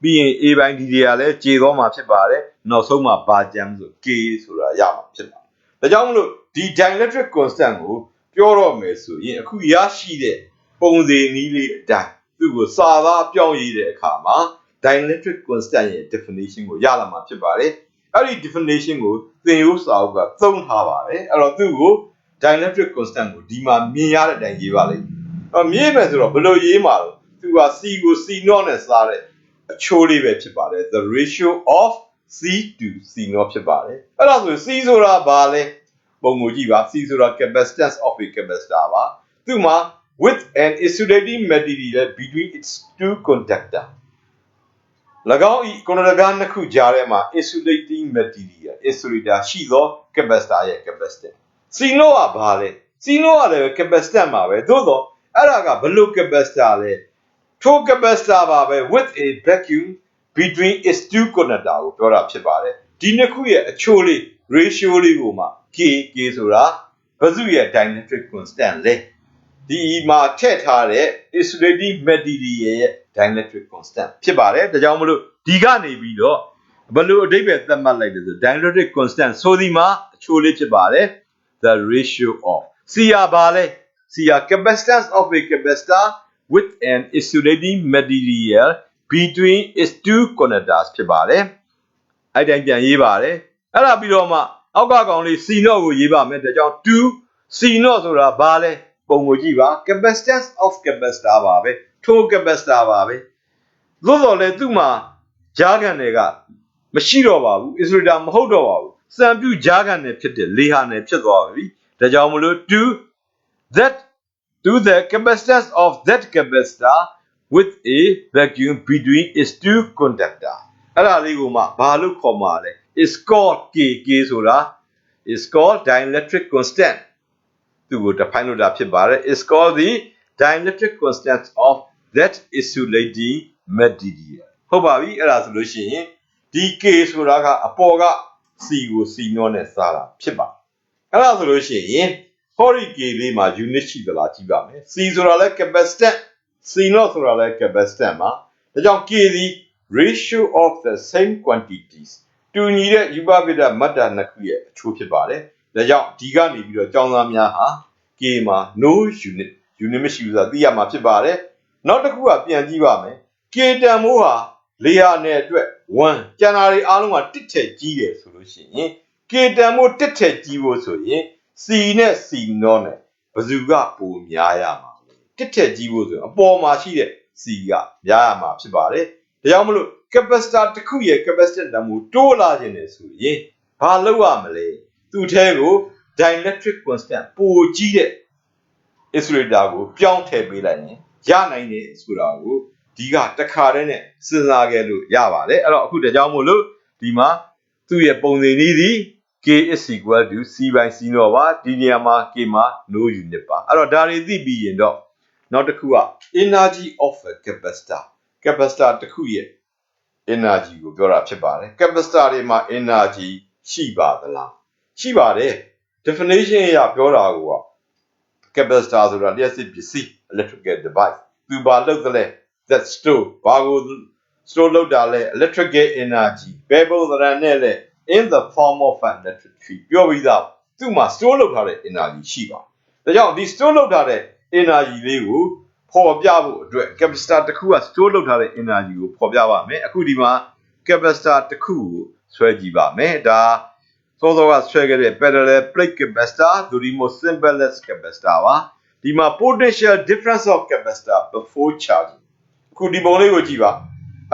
ပြီးရင် A ပိုင်း D တွေကလည်းကြေသွားမှာဖြစ်ပါတယ်နောက်ဆုံးမှာဘာကျန်ဆို K ဆိုတာရမှာဖြစ်ပါတယ်ဒါကြောင့်မလို့ဒီ dielectric constant ကိုပြောတော့မယ်ဆိုရင်အခုရရှိတဲ့ပုံစံနည်းလေးအတိုင်းသူ့ကိုစာသားပြောင်းရည်တဲ့အခါမှာ dielectric constant ရဲ့ definition ကိုရလာမှာဖြစ်ပါတယ်အဲ့ဒီ definition ကိုသင်ရိုးစာအုပ်ကသုံးထားပါတယ်အဲ့တော့သူ့ကို dielectric constant ကိုဒီမှာမြင်ရတဲ့အတိုင်းရေးပါလိမ့်မယ်မြင်မယ်ဆိုတော့ဘယ်လိုရေးမှာလဲသူက C ကို C naught နဲ့စားတဲ့အချိုးလေးပဲဖြစ်ပါတယ် the ratio of C to C naught ဖြစ်ပါတယ်အဲ့ဒါဆို C ဆိုတာဘာလဲပုံကိုကြည့်ပါ C ဆိုတာ capacitance of a capacitor ပါသူ့မှာ with an insulating material between its two conductor ၎င်းဤ conductor နှစ်ခုကြားထဲမှာ insulating material insulator ရှိသော capacitor ရဲ့ capacitance C naught ကဘာလဲ C naught ကလည်း capacitance ပါပဲသို့တော့အဲ့ဒါကဘယ်လို capacitor လဲထို capacitor ပါပဲ with a vacuum between its two conductor ကိုပြောတာဖြစ်ပါတယ်ဒီနှစ်ခုရဲ့အချိုးလေး ratio လေးကိုမှ K ဆိုတာဘယ်သူရဲ့ dielectric constant လဲဒီမှာထည့်ထားတဲ့ insulating material ရဲ့ dielectric constant ဖြစ်ပါတယ်ဒါကြောင့်မလို့ဒီကနေပြီးတော့ဘယ်လိုအဓိပ္ပာယ်သတ်မှတ်လိုက်လဲဆို dielectric constant ဆိုဒီမှာအချိုးလေးဖြစ်ပါတယ် the ratio of C ကဘာလဲ C က capacitance of a capacitor with an insulating material between its two conductors ဖြစ်ပါတယ်အဲ့တိုင်းပြန်ရေးပါတယ်အဲ့ဒါပြီးတော့မှအောက်ကကောင်လေး C naught ကိုရေးပါမယ်ဒါကြောင့် 2 C naught ဆိုတာဘာလဲပုံကိုကြည့်ပါ capacitance of capacitor ပါပဲထို capacitor ပါပဲသို့တော်လည်းသူ့မှာကြားခံတွေကမရှိတော့ပါဘူး insulator မဟုတ်တော့ပါဘူးစံပြုကြားခံတွေဖြစ်တဲ့လေဟာနယ်ဖြစ်သွားပြီဒါကြောင့်မလို့ to the capacitance of that capacitor with a vacuum between its two conductor အဲ့ဒါလေးကိုမှဘာလို့ခေါ်မှာလဲ is called K ဆိုတာ is called dielectric constant သူကို define လုပ်တာဖြစ်ပါတယ် is called the dielectric constant of that insulating material ဟုတ်ပါပြီအဲ့ဒါဆိုလို့ရှိရင်ဒီ K ဆိုတာကအပေါ်က C ကို C naught နဲ့စားတာဖြစ်ပါအဲ့ဒါဆိုလို့ရှိရင်ဟောဒီ K လေးမှာ unit ရှိသလားကြည့်ပါမယ် C ဆိုတာလဲ capacitance C naught ဆိုတာလဲ capacitance ပါဒါကြောင့် K ဒီ ratio of the same quantities တူညီတဲ့ယူပဗိဒမတ္တနှစ်ခုရဲ့အချိုးဖြစ်ပါတယ်ဒါကြောင့်ဒီကနေပြီးတော့ကျောင်းသားများဟာ K မှာ no unit မရှိဘူးဆိုတာသိရမှာဖြစ်ပါတယ်နောက်တစ်ခုကပြန်ကြည့်ပါမယ် K တန်ဖိုးဟာ400နဲ့အတွက်1ကျန်တာတွေအားလုံးက1ထက်ကြီးတယ်ဆိုလို့ရှိရင် K တန်ဖိုး1ထက်ကြီးဖို့ဆိုရင် C နဲ့ C naught နဲ့ဘယ်သူကပိုများရမှာလဲ1ထက်ကြီးဖို့ဆိုရင်အပေါ်မှာရှိတဲ့ C ကများရမှာဖြစ်ပါတယ်ဒါကြောင့်မလို့ capacitor တစ်ခုရဲ့ capacitance တန်ဖိုးတိုးလာခြင်းနဲ့ဆိုရင်ဘာလုပ်ရမလဲသူ့ထဲကို dielectric constant ပိုကြီးတဲ့ insulator ကိုပြောင်းထည့်ပေးလိုက်ရင်ရနိုင်တယ်ဆိုတာကိုဒီကတခါတည်းနဲ့စဉ်းစားခဲ့လို့ရပါတယ်အဲ့တော့အခုတကြောင်မို့လို့ဒီမှာသူ့ရဲ့ပုံစံနည်းသည် K is equal to C by C naught ပါဒီနေရာမှာ K မှာ no unit ပါအဲ့တော့ဒါတွေသိပြီးရင်တော့နောက်တစ်ခုက energy of a capacitor တစ်ခုရဲ့ energy ကိုပြောတာဖြစ်ပါတယ် capacitor တွေမှာ energy ရှိပါသလားရှိပါတယ် definition အရပြောတာက capacitor ဆိုတာလျှပ်စစ်ပစ္စည်း electrical device သူဘာလုပ်သလဲ that store ဘာကို store လုပ်တာလဲ electrical energy ဘယ်ပုံစံနဲ့လဲ in the form of an electric field ပြောပြီးသားသူ့မှာ store လုပ်ထားတဲ့ energy ရှိပါတယ်ဒါကြောင့်ဒီ store လုပ်ထားတဲ့ energy လေးကိုပေါ်ပြဖို့အတွက် capacitor တစ်ခုက store လုပ်ထားတဲ့ energy ကိုပေါ်ပြပါမယ်အခုဒီမှာ capacitor တစ်ခုကိုဆွဲကြည့်ပါမယ်ဒါစောစောကဆွဲခဲ့တဲ့ parallel plate capacitor သို့ဒီမို့ simplest capacitor ပါဒီမှာ potential difference of capacitor before charging အခုဒီပုံလေးကိုကြည့်ပါ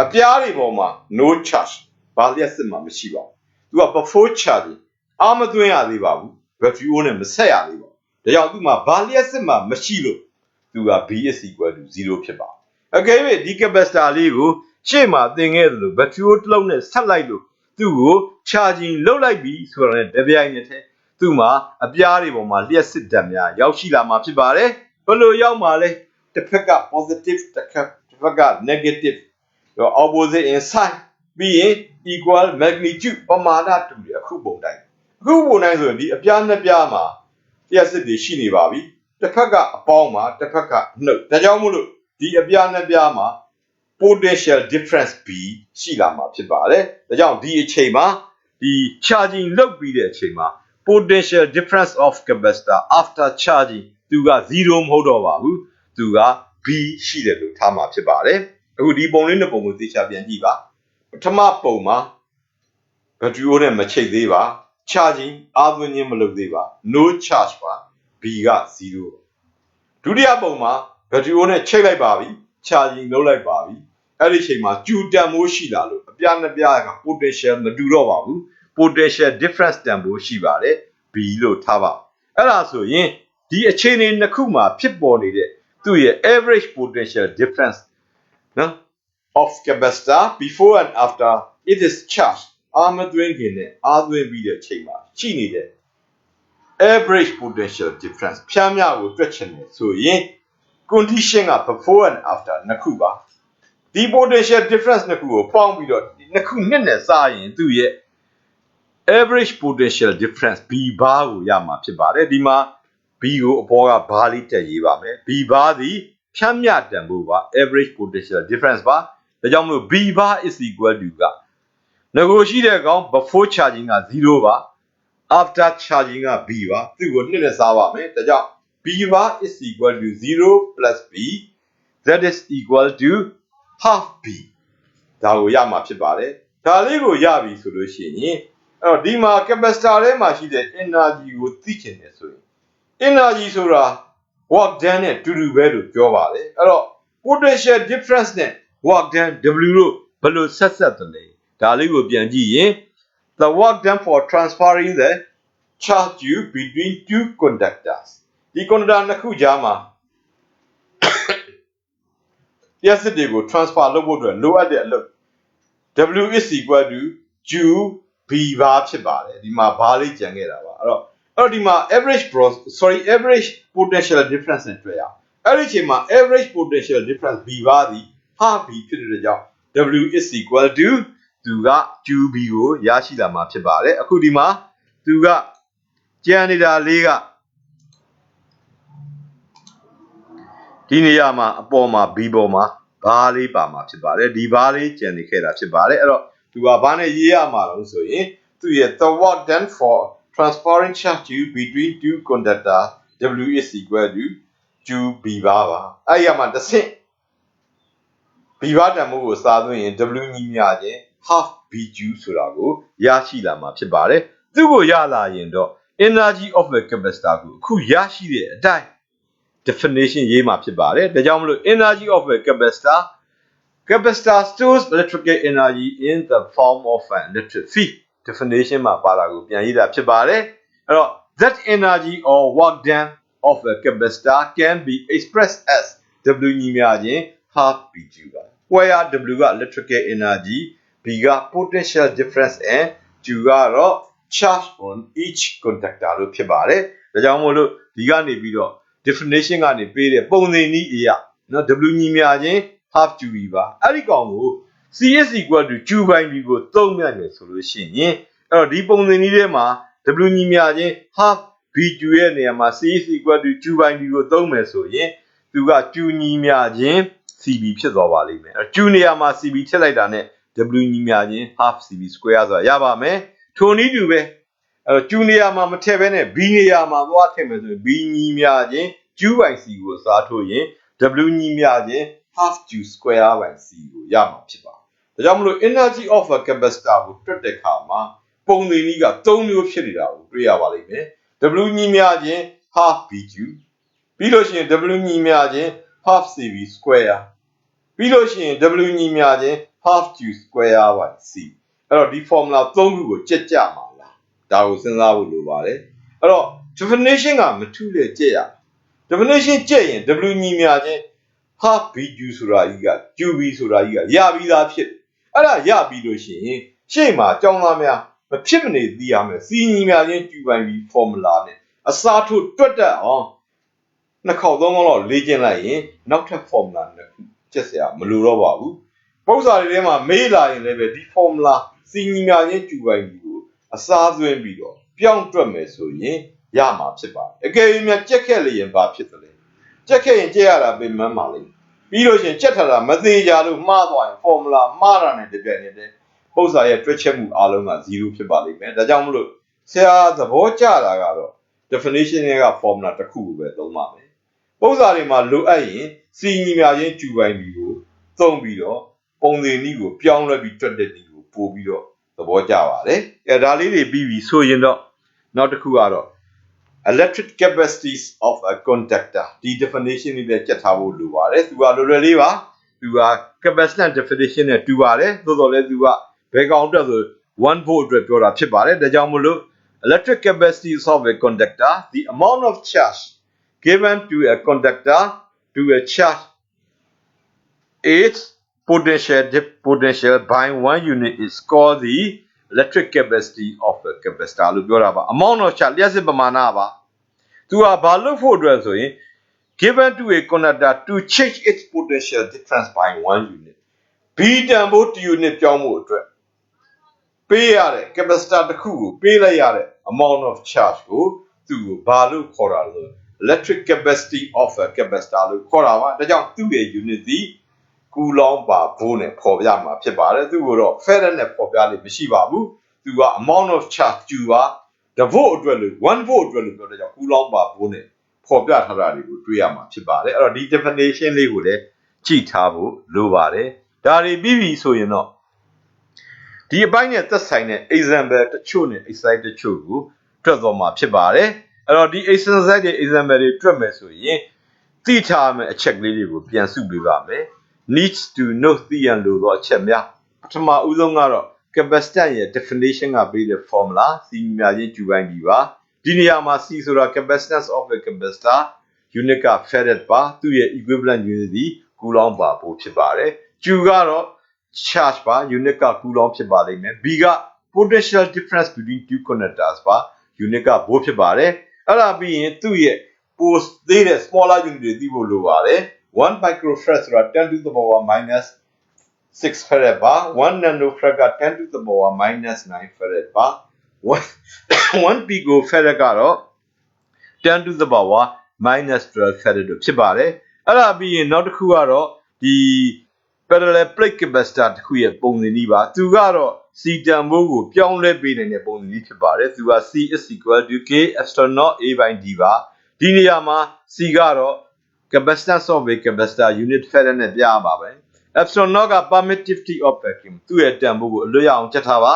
အပြားတွေပေါ်မှာ no charge ဘာလျှပ်စစ်မှမရှိပါဘူးသူက before charging အားမသွင်းရသေးပါဘူး battery နဲ့မဆက်ရသေးပါဘူးဒါကြောင့်သူ့မှာဘာလျှပ်စစ်မှမရှိလို့သူက B is equal to 0ဖြစ်ပါ Okay ဒီ capacitor လေးကိုရှေ့မှာသင်ခဲ့သလို battery ကိုတစ်လုံးနဲ့ဆက်လိုက်လို့သူ့ကို charging လုပ်လိုက်ပြီဆိုတော့တပြိုင်နက်တည်းသူ့မှာအပြားတွေပေါ်မှာလျှက်စစ်ဓာတ်များရောက်ရှိလာမှာဖြစ်ပါတယ်ဘယ်လိုရောက်မှာလဲတစ်ဖက်က positive တစ်ဖက်က negative opposite in sign ပြီးရင် equal magnitude ပမာဏတူတယ်အခုပုံတိုင်းဆိုရင်ဒီအပြားနှစ်ပြားမှာလျှက်စစ်တွေရှိနေပါပြီတစ်ဖက်ကအပေါင်းမှာတစ်ဖက်ကနှုတ်ဒါကြောင့်မို့လို့ဒီအပြားနှစ်ပြားမှာ potential difference B ရှိလာမှာဖြစ်ပါတယ်ဒါကြောင့်ဒီအချိန်မှာဒီ charging လုပ်ပြီးတဲ့အချိန်မှာ potential difference of capacitor after charging သူက0မဟုတ်တော့ပါဘူးသူက B ရှိတယ်လို့ထားမှာဖြစ်ပါတယ်အခုဒီပုံလေးနှစ်ပုံကိုသိချပြန်ကြည့်ပါပထမပုံမှာ battery နဲ့မချိတ်သေးပါ charging အားသွင်းခြင်းမလုပ်သေးပါ no charge ပါ B က0ဒုတိယပုံမှာ battery နဲ့ချိတ်လိုက်ပါပြီ charging လုပ်လိုက်ပါပြီအဲ့ဒီအချိန်မှာ Q တန်ဖိုးရှိလာလို့အပြားနှစ်ပြားက potential မတူတော့ပါဘူး potential difference တန်ဖိုးရှိပါတယ် B လို့ထားပါအဲ့ဒါဆိုရင်ဒီအခြေအနေနှစ်ခုမှာဖြစ်ပေါ်နေတဲ့သူ့ရဲ့ average potential difference နော် of capacitor before and after it is charged အားမသွင်းခင်နဲ့အားသွင်းပြီးတဲ့အချိန်မှာရှိနေတဲ့ average potential difference ဖြားများကိုတွက်ချင်တယ်ဆိုရင် condition က before and after နှစ်ခုပါဒီ potential difference နှစ်ခုကိုပေါင်းပြီးတော့နှစ်ခုနှစ်နဲ့စားရင်သူ့ရဲ့ average potential difference B bar ကိုရမှာဖြစ်ပါတယ်ဒီမှာ B ကိုအပေါ်ကဘားလေးတက်ရေးပါမယ် B bar သည်ဖြန်းမြတန်ဖိုးပါ average potential difference ပါဒါကြောင့်မလို့ B bar is equal to ကငကိုရှိတဲ့ကောင် before charging က0ပါ after charging က B ပါသူ့ကိုနှစ်နဲ့စားပါမယ်ဒါကြောင့် B bar is equal to 0 plus B that is equal to half B ဒါကိုရမှာဖြစ်ပါတယ်ဒါလေးကိုရပြီဆိုလို့ရှိရင်အဲ့တော့ဒီမှာ capacitor ထဲမှာရှိတဲ့ energy ကိုသိချင်တယ်ဆိုရင် energy ဆိုတာ work done နဲ့တူတူပဲလို့ပြောပါတယ်အဲ့တော့ potential difference နဲ့ work done W လို့ဘယ်လိုဆက်တယ်လဲဒါလေးကိုပြန်ကြည့်ရင် the work done for transferring the charge Q between two conductors ဒီ conductor နှစ်ခုကြားမှာလျှက်စစ်တွေကို transfer လုပ်ဖို့အတွက်လိုအပ်တဲ့အလုပ် W is equal to Q B bar ဖြစ်ပါတယ်ဒီမှာဘာလေးကြံခဲ့တာပါအဲ့တော့ဒီမှာ average potential difference နဲ့တွေ့ရအောင်အဲ့ဒီအချိန်မှာ average potential difference B bar သည် half B ဖြစ်တဲ့ကြောင့် W is equal to သူက QB ကိုရရှိလာမှာဖြစ်ပါတယ်အခုဒီမှာသူကကြံနေတာလေးကဒီနေရာမှာအပေါ်မှာ B ပေါ်မှာဘားလေးပါမှာဖြစ်ပါတယ်ဒီဘားလေးကြံနေခဲ့တာဖြစ်ပါတယ်အဲ့တော့သူကဘာနဲ့ရေးရမှာလဲဆိုရင်သူရဲ့ the work done for transferring charge between two conductors W is equal to QB bar ပါအဲ့ဒီမှာတစ်ဆင့် B bar တန်ဖိုးကိုစားသွင်းရင် W ညီမျှခြင်း half BQ ဆိုတာကိုရရှိလာမှာဖြစ်ပါတယ်သူ့ကိုရလာရင်တော့ energy of the capacitor ကိုအခုရရှိတဲ့အတိုင်း definition ရေးမှာဖြစ်ပါတယ်ဒါကြောင့်မလို့ energy of a capacitor stores electrical energy in the form of an electric field definition မှာပါတာကိုပြန်ရေးတာဖြစ်ပါတယ်အဲ့တော့ that energy or work done of a capacitor can be expressed as W ညီမျှခြင်း half BQ ပါ where W က electrical energy B က potential difference and Q ကတော့ charge on each conductor လို့ဖြစ်ပါတယ်ဒါကြောင့်မို့လို့ဒီကနေပြီးတော့definition ကနေပေးတဲ့ပုံစံနည်းအရာနော် W ညီမျှခြင်း half QB ပါအဲ့ဒီကောင်ကို C is equal to Q by B ကိုသုံးမြန်တယ်ဆိုလို့ရှိရင်အဲ့တော့ဒီပုံစံနည်းထဲမှာ W ညီမျှခြင်း half BQ ရဲ့နေရာမှာ C is equal to Q by B ကိုသုံးမယ်ဆိုရင်သူက Q ညီမျှခြင်း CB ဖြစ်သွားပါလိမ့်မယ်အဲ့ Q နေရာမှာ CB ထည့်လိုက်တာနဲ့ W ညီမျှခြင်း half CB square ဆိုတာရပါမယ်ထိုနည်းတူပဲအဲ့တော့ Q နေရာမှာမထည့်ဘဲနဲ့ B နေရာမှာသွားထည့်မယ်ဆိုရင် B ညီမျှခြင်း Q by C ကိုအစားထိုးရင် W ညီမျှခြင်း half Q square by C ကိုရမှာဖြစ်ပါတယ်ဒါကြောင့်မလို့ energy of a capacitor ကိုတွက်တဲ့အခါမှာပုံစံနည်းက3မျိုးဖြစ်နေတာကိုတွေ့ရပါလိမ့်မယ် W ညီမျှခြင်း half BQ ပြီးလို့ရှိရင် W ညီမျှခြင်း half CB square ပြီးလို့ရှိရင် W ညီမျှခြင်း half Q square by C အဲ့တော့ဒီ formula 3ခုကိုကြက်ကြမှာလားဒါကိုစဉ်းစားဖို့လိုပါတယ်အဲ့တော့ definition ကမထူးလေကြက်ရdefinition ကြက်ရင် W ညီမျှခြင်း half BQ ဆိုတာကြီးက QB ဆိုတာကြီးကရပြီးသားဖြစ်အဲ့ဒါရပြီးလို့ရှိရင်ရှေ့မှာကြောင်းသားများမဖြစ်မနေသိရမယ်စီညီများချင်းကျူပိုင်ပြီး formula နဲ့အစားထိုးတွက်တက်အောင်နှစ်ခေါက်သုံးခေါက်လောက်လေ့ကျင့်လိုက်ရင်နောက်ထပ် formula နှစ်ခုကျက်စရာမလိုတော့ပါဘူးပုံစံတွေထဲမှာမေးလာရင်လည်းပဲဒီ formula စီညီများချင်းကျူပိုင်ပြီးကိုအစားသွင်းပြီးတော့ပြောင်းတွက်မယ်ဆိုရင်ရမှာဖြစ်ပါတယ်အကယ်၍များကြက်ခဲ့လျင်ဘာဖြစ်သလဲကြက်ခဲ့ရင်ကြက်ရတာပင်မမှာလိမ့်ပြီးလို့ရှိရင်ကြက်ထတာမသေးကြလို့မှားသွားရင် formula မှားတာနဲ့တပြိုင်နက်တည်းပုံစံရဲ့တွက်ချက်မှုအားလုံးက0ဖြစ်ပါလိမ့်မယ်ဒါကြောင့်မလို့ဆရာသဘောကျတာကတော့ definition ရဲ့က formula တစ်ခုကိုပဲသုံးပါမယ်ပုံစံတွေမှာလိုအပ်ရင်စီညီများချင်းကျူပိုင်ပြီးကိုသုံးပြီးတော့ပုံစံနည်းကိုပြောင်းလဲပြီးတွက်တဲ့နည်းကိုပို့ပြီးတော့သဘောကျပါတယ်အဲဒါလေးတွေပြီးပြီဆိုရင်တော့နောက်တစ်ခုကတော့ electric capacities of a conductor ဒီ definition လေးလည်းကြက်ထားဖို့လိုပါတယ်သူကလွယ်လွယ်လေးပါသူက capacitance definition နဲ့တူပါတယ်သို့တော်လည်းသူကဘယ်ကောင်အတွက်ဆို1 volt အတွက်ပြောတာဖြစ်ပါတယ်ဒါကြောင့်မလို့ electric capacities of a conductor the amount of charge given to a conductor to a charge its potential by 1 unit is called the electric capacity of a capacitor လို့ပြောတာပါ amount of charge လျှပ်စစ်ပမာဏပါသူကဘာလို့ဖို့အတွက်ဆိုရင် given to a conductor to change its potential difference by 1 unit b တန်ဖိုး unit ပြောင်းဖို့အတွက်ပေးရတဲ့ capacitor တစ်ခုကိုပေးလိုက်ရတဲ့ amount of charge ကိုသူ့ကိုဘာလို့ခေါ်တာလဲ electric capacity of a capacitor လို့ခေါ်တာပါဒါကြောင့်သူ့ရဲ့ unit ဒီကူလောင်းပါဘိုးနဲ့ပေါ်ပြမှာဖြစ်ပါတယ်သူ့ကိုတော့ farad နဲ့ပေါ်ပြလို့မရှိပါဘူးသူက amount of charge ကျူပါ1 volt အတွက်လို့1 volt အတွက်လို့ပြောတဲ့ကြောင့်ကူလောင်းပါဘိုးနဲ့ပေါ်ပြထားတာတွေကိုတွေ့ရမှာဖြစ်ပါတယ်အဲ့တော့ဒီ definition လေးကိုလည်းကြည့်ထားဖို့လိုပါတယ်ဒါတွေပြီးပြီဆိုရင်တော့ဒီအပိုင်းနဲ့သက်ဆိုင်တဲ့ example တချို့နဲ့ exercise တချို့ကိုတွက်သွားမှာဖြစ်ပါတယ်အဲ့တော့ဒီ exercise တွေ example တွေတွက်မယ်ဆိုရင်သိထားမယ့်အချက်ကလေးတွေကိုပြန်စုပေးပါမယ် needs to know သိရန်လိုသောအချက်များပထမဦးဆုံးကတော့ capacitance ရဲ့ definition ကပေးတဲ့ formula C များချင်းကျူပိုင်းပြီးပါဒီနေရာမှာ C ဆိုတာ capacitance of a capacitor unit က farad ပါသူ့ရဲ့ equivalent unit ဒီ coulomb ပါဖို့ဖြစ်ပါတယ်ကျူကတော့ charge ပါ unit က coulomb ဖြစ်ပါလိမ့်မယ် B က potential difference between two conductors ပါ unit က volt ဖြစ်ပါတယ်အဲ့ဒါပြီးရင်သူ့ရဲ့ post သေးတဲ့ smaller unit တွေသိဖို့လိုပါတယ်1 microfarad ဆိုတာ 10 to the power minus 6 farad ပါ1 nanofarad က 10 to the power minus 9 farad ပါ1 picofarad ကတော့ 10 to the power minus 12 farad တို့ဖြစ်ပါတယ်အဲ့ဒါပြီးရင်နောက်တစ်ခုကတော့ဒီ parallel plate capacitor တစ်ခုရဲ့ပုံစံနည်းပါသူကတော့ C တန်ဖိုးကိုပြောင်းလဲပေးနိုင်တဲ့ပုံစံနည်းဖြစ်ပါတယ်သူက C is equal to K epsilon naught A by D ပါဒီနေရာမှာ C ကတော့ capacitance of a capacitor unit farad နဲ့ပြရပါပဲ epsilon naught က permittivity of vacuum သူ့ရဲ့တန်ဖိုးကိုအလွတ်ရအောင်ချက်ထားပါ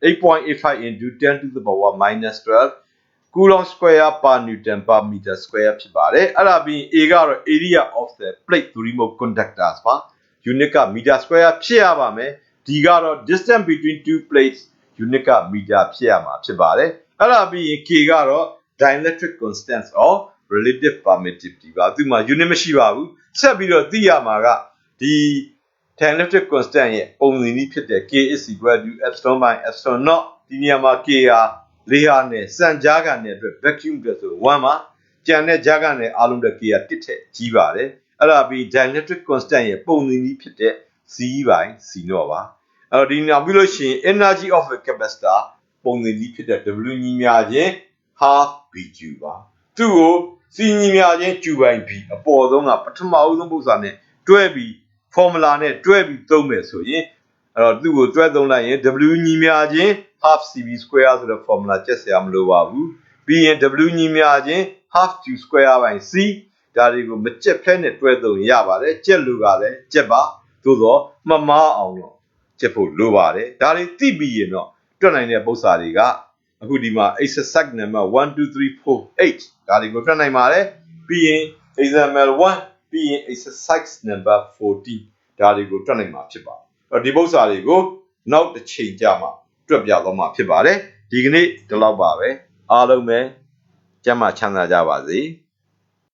8.85 into 10 to the power minus 12 coulomb square per newton per meter square ဖြစ်ပါတယ်အဲ့ဒါပြီး A ကတော့ area of the plate to remove conductors ပါ unit က meter square ဖြစ်ရပါမယ် D ကတော့ distance between two plates unit က meter ဖြစ်ရမှာဖြစ်ပါတယ်အဲ့ဒါပြီးရင် K ကတော့ dielectric constant of relative permittivity ပါသူမှာ unit မရှိပါဘူးဆက်ပြီးတော့သိရမှာကဒီ dielectric constant ရဲ့ပုံစံနည်းဖြစ်တဲ့ K is equal to epsilon by epsilon naught ဒီနေရာမှာ K ဟာလေးဟာနဲ့စံကြားခံတဲ့အတွက် vacuum အတွက်ဆို1ပါကျန်တဲ့ကြားခံတဲ့အားလုံးအတွက် K က1ထက်ကြီးပါတယ်အဲ့ဒါပြီး dielectric constant ရဲ့ပုံစံနည်းဖြစ်တဲ့ C by C naught ပါအဲ့တော့ဒီနောက်ပြီးလို့ရှိရင် energy of a capacitor ပုံစံနည်းဖြစ်တဲ့ W ညီမျှခြင်း half BQ ပါသူ့ကို C ညီမျှခြင်း Q by B အပေါ်ဆုံးကပထမဦးဆုံးပုံစံနဲ့တွဲပြီး formula နဲ့တွဲပြီးသုံးမယ်ဆိုရင်အဲ့တော့သူ့ကိုတွဲသုံးလိုက်ရင် W ညီမျှခြင်း half CB square ဆိုတဲ့ formula ကျက်စရာမလိုပါဘူးပြီးရင် W ညီမျှခြင်း half Q square by C ဒါတွေကိုမကျက်ဖဲနဲ့တွဲသုံးရပါတယ်ကျက်လို့ကလည်းကျက်ပါသို့တော့မမားအောင်တော့ကျက်ဖို့လိုပါတယ်ဒါတွေသိပြီးရင်တော့တွက်နိုင်တဲ့ပု္ပ္ပာတွေကအခုဒီမှာ exercise number 1 2 3 4 8ဒါတွေကိုတွက်နိုင်ပါတယ်ပြီးရင် example 1ပြီးရင် exercise number 14ဒါတွေကိုတွက်နိုင်မှာဖြစ်ပါတယ်အဲ့တော့ဒီပု္ပ္ပာတွေကိုနောက်တစ်ချိန်ကြာမှတွက်ပြသွားမှာဖြစ်ပါတယ်ဒီကနေ့ဒီလောက်ပါပဲအားလုံးပဲကျမ်းမာချမ်းသာကြပါစေ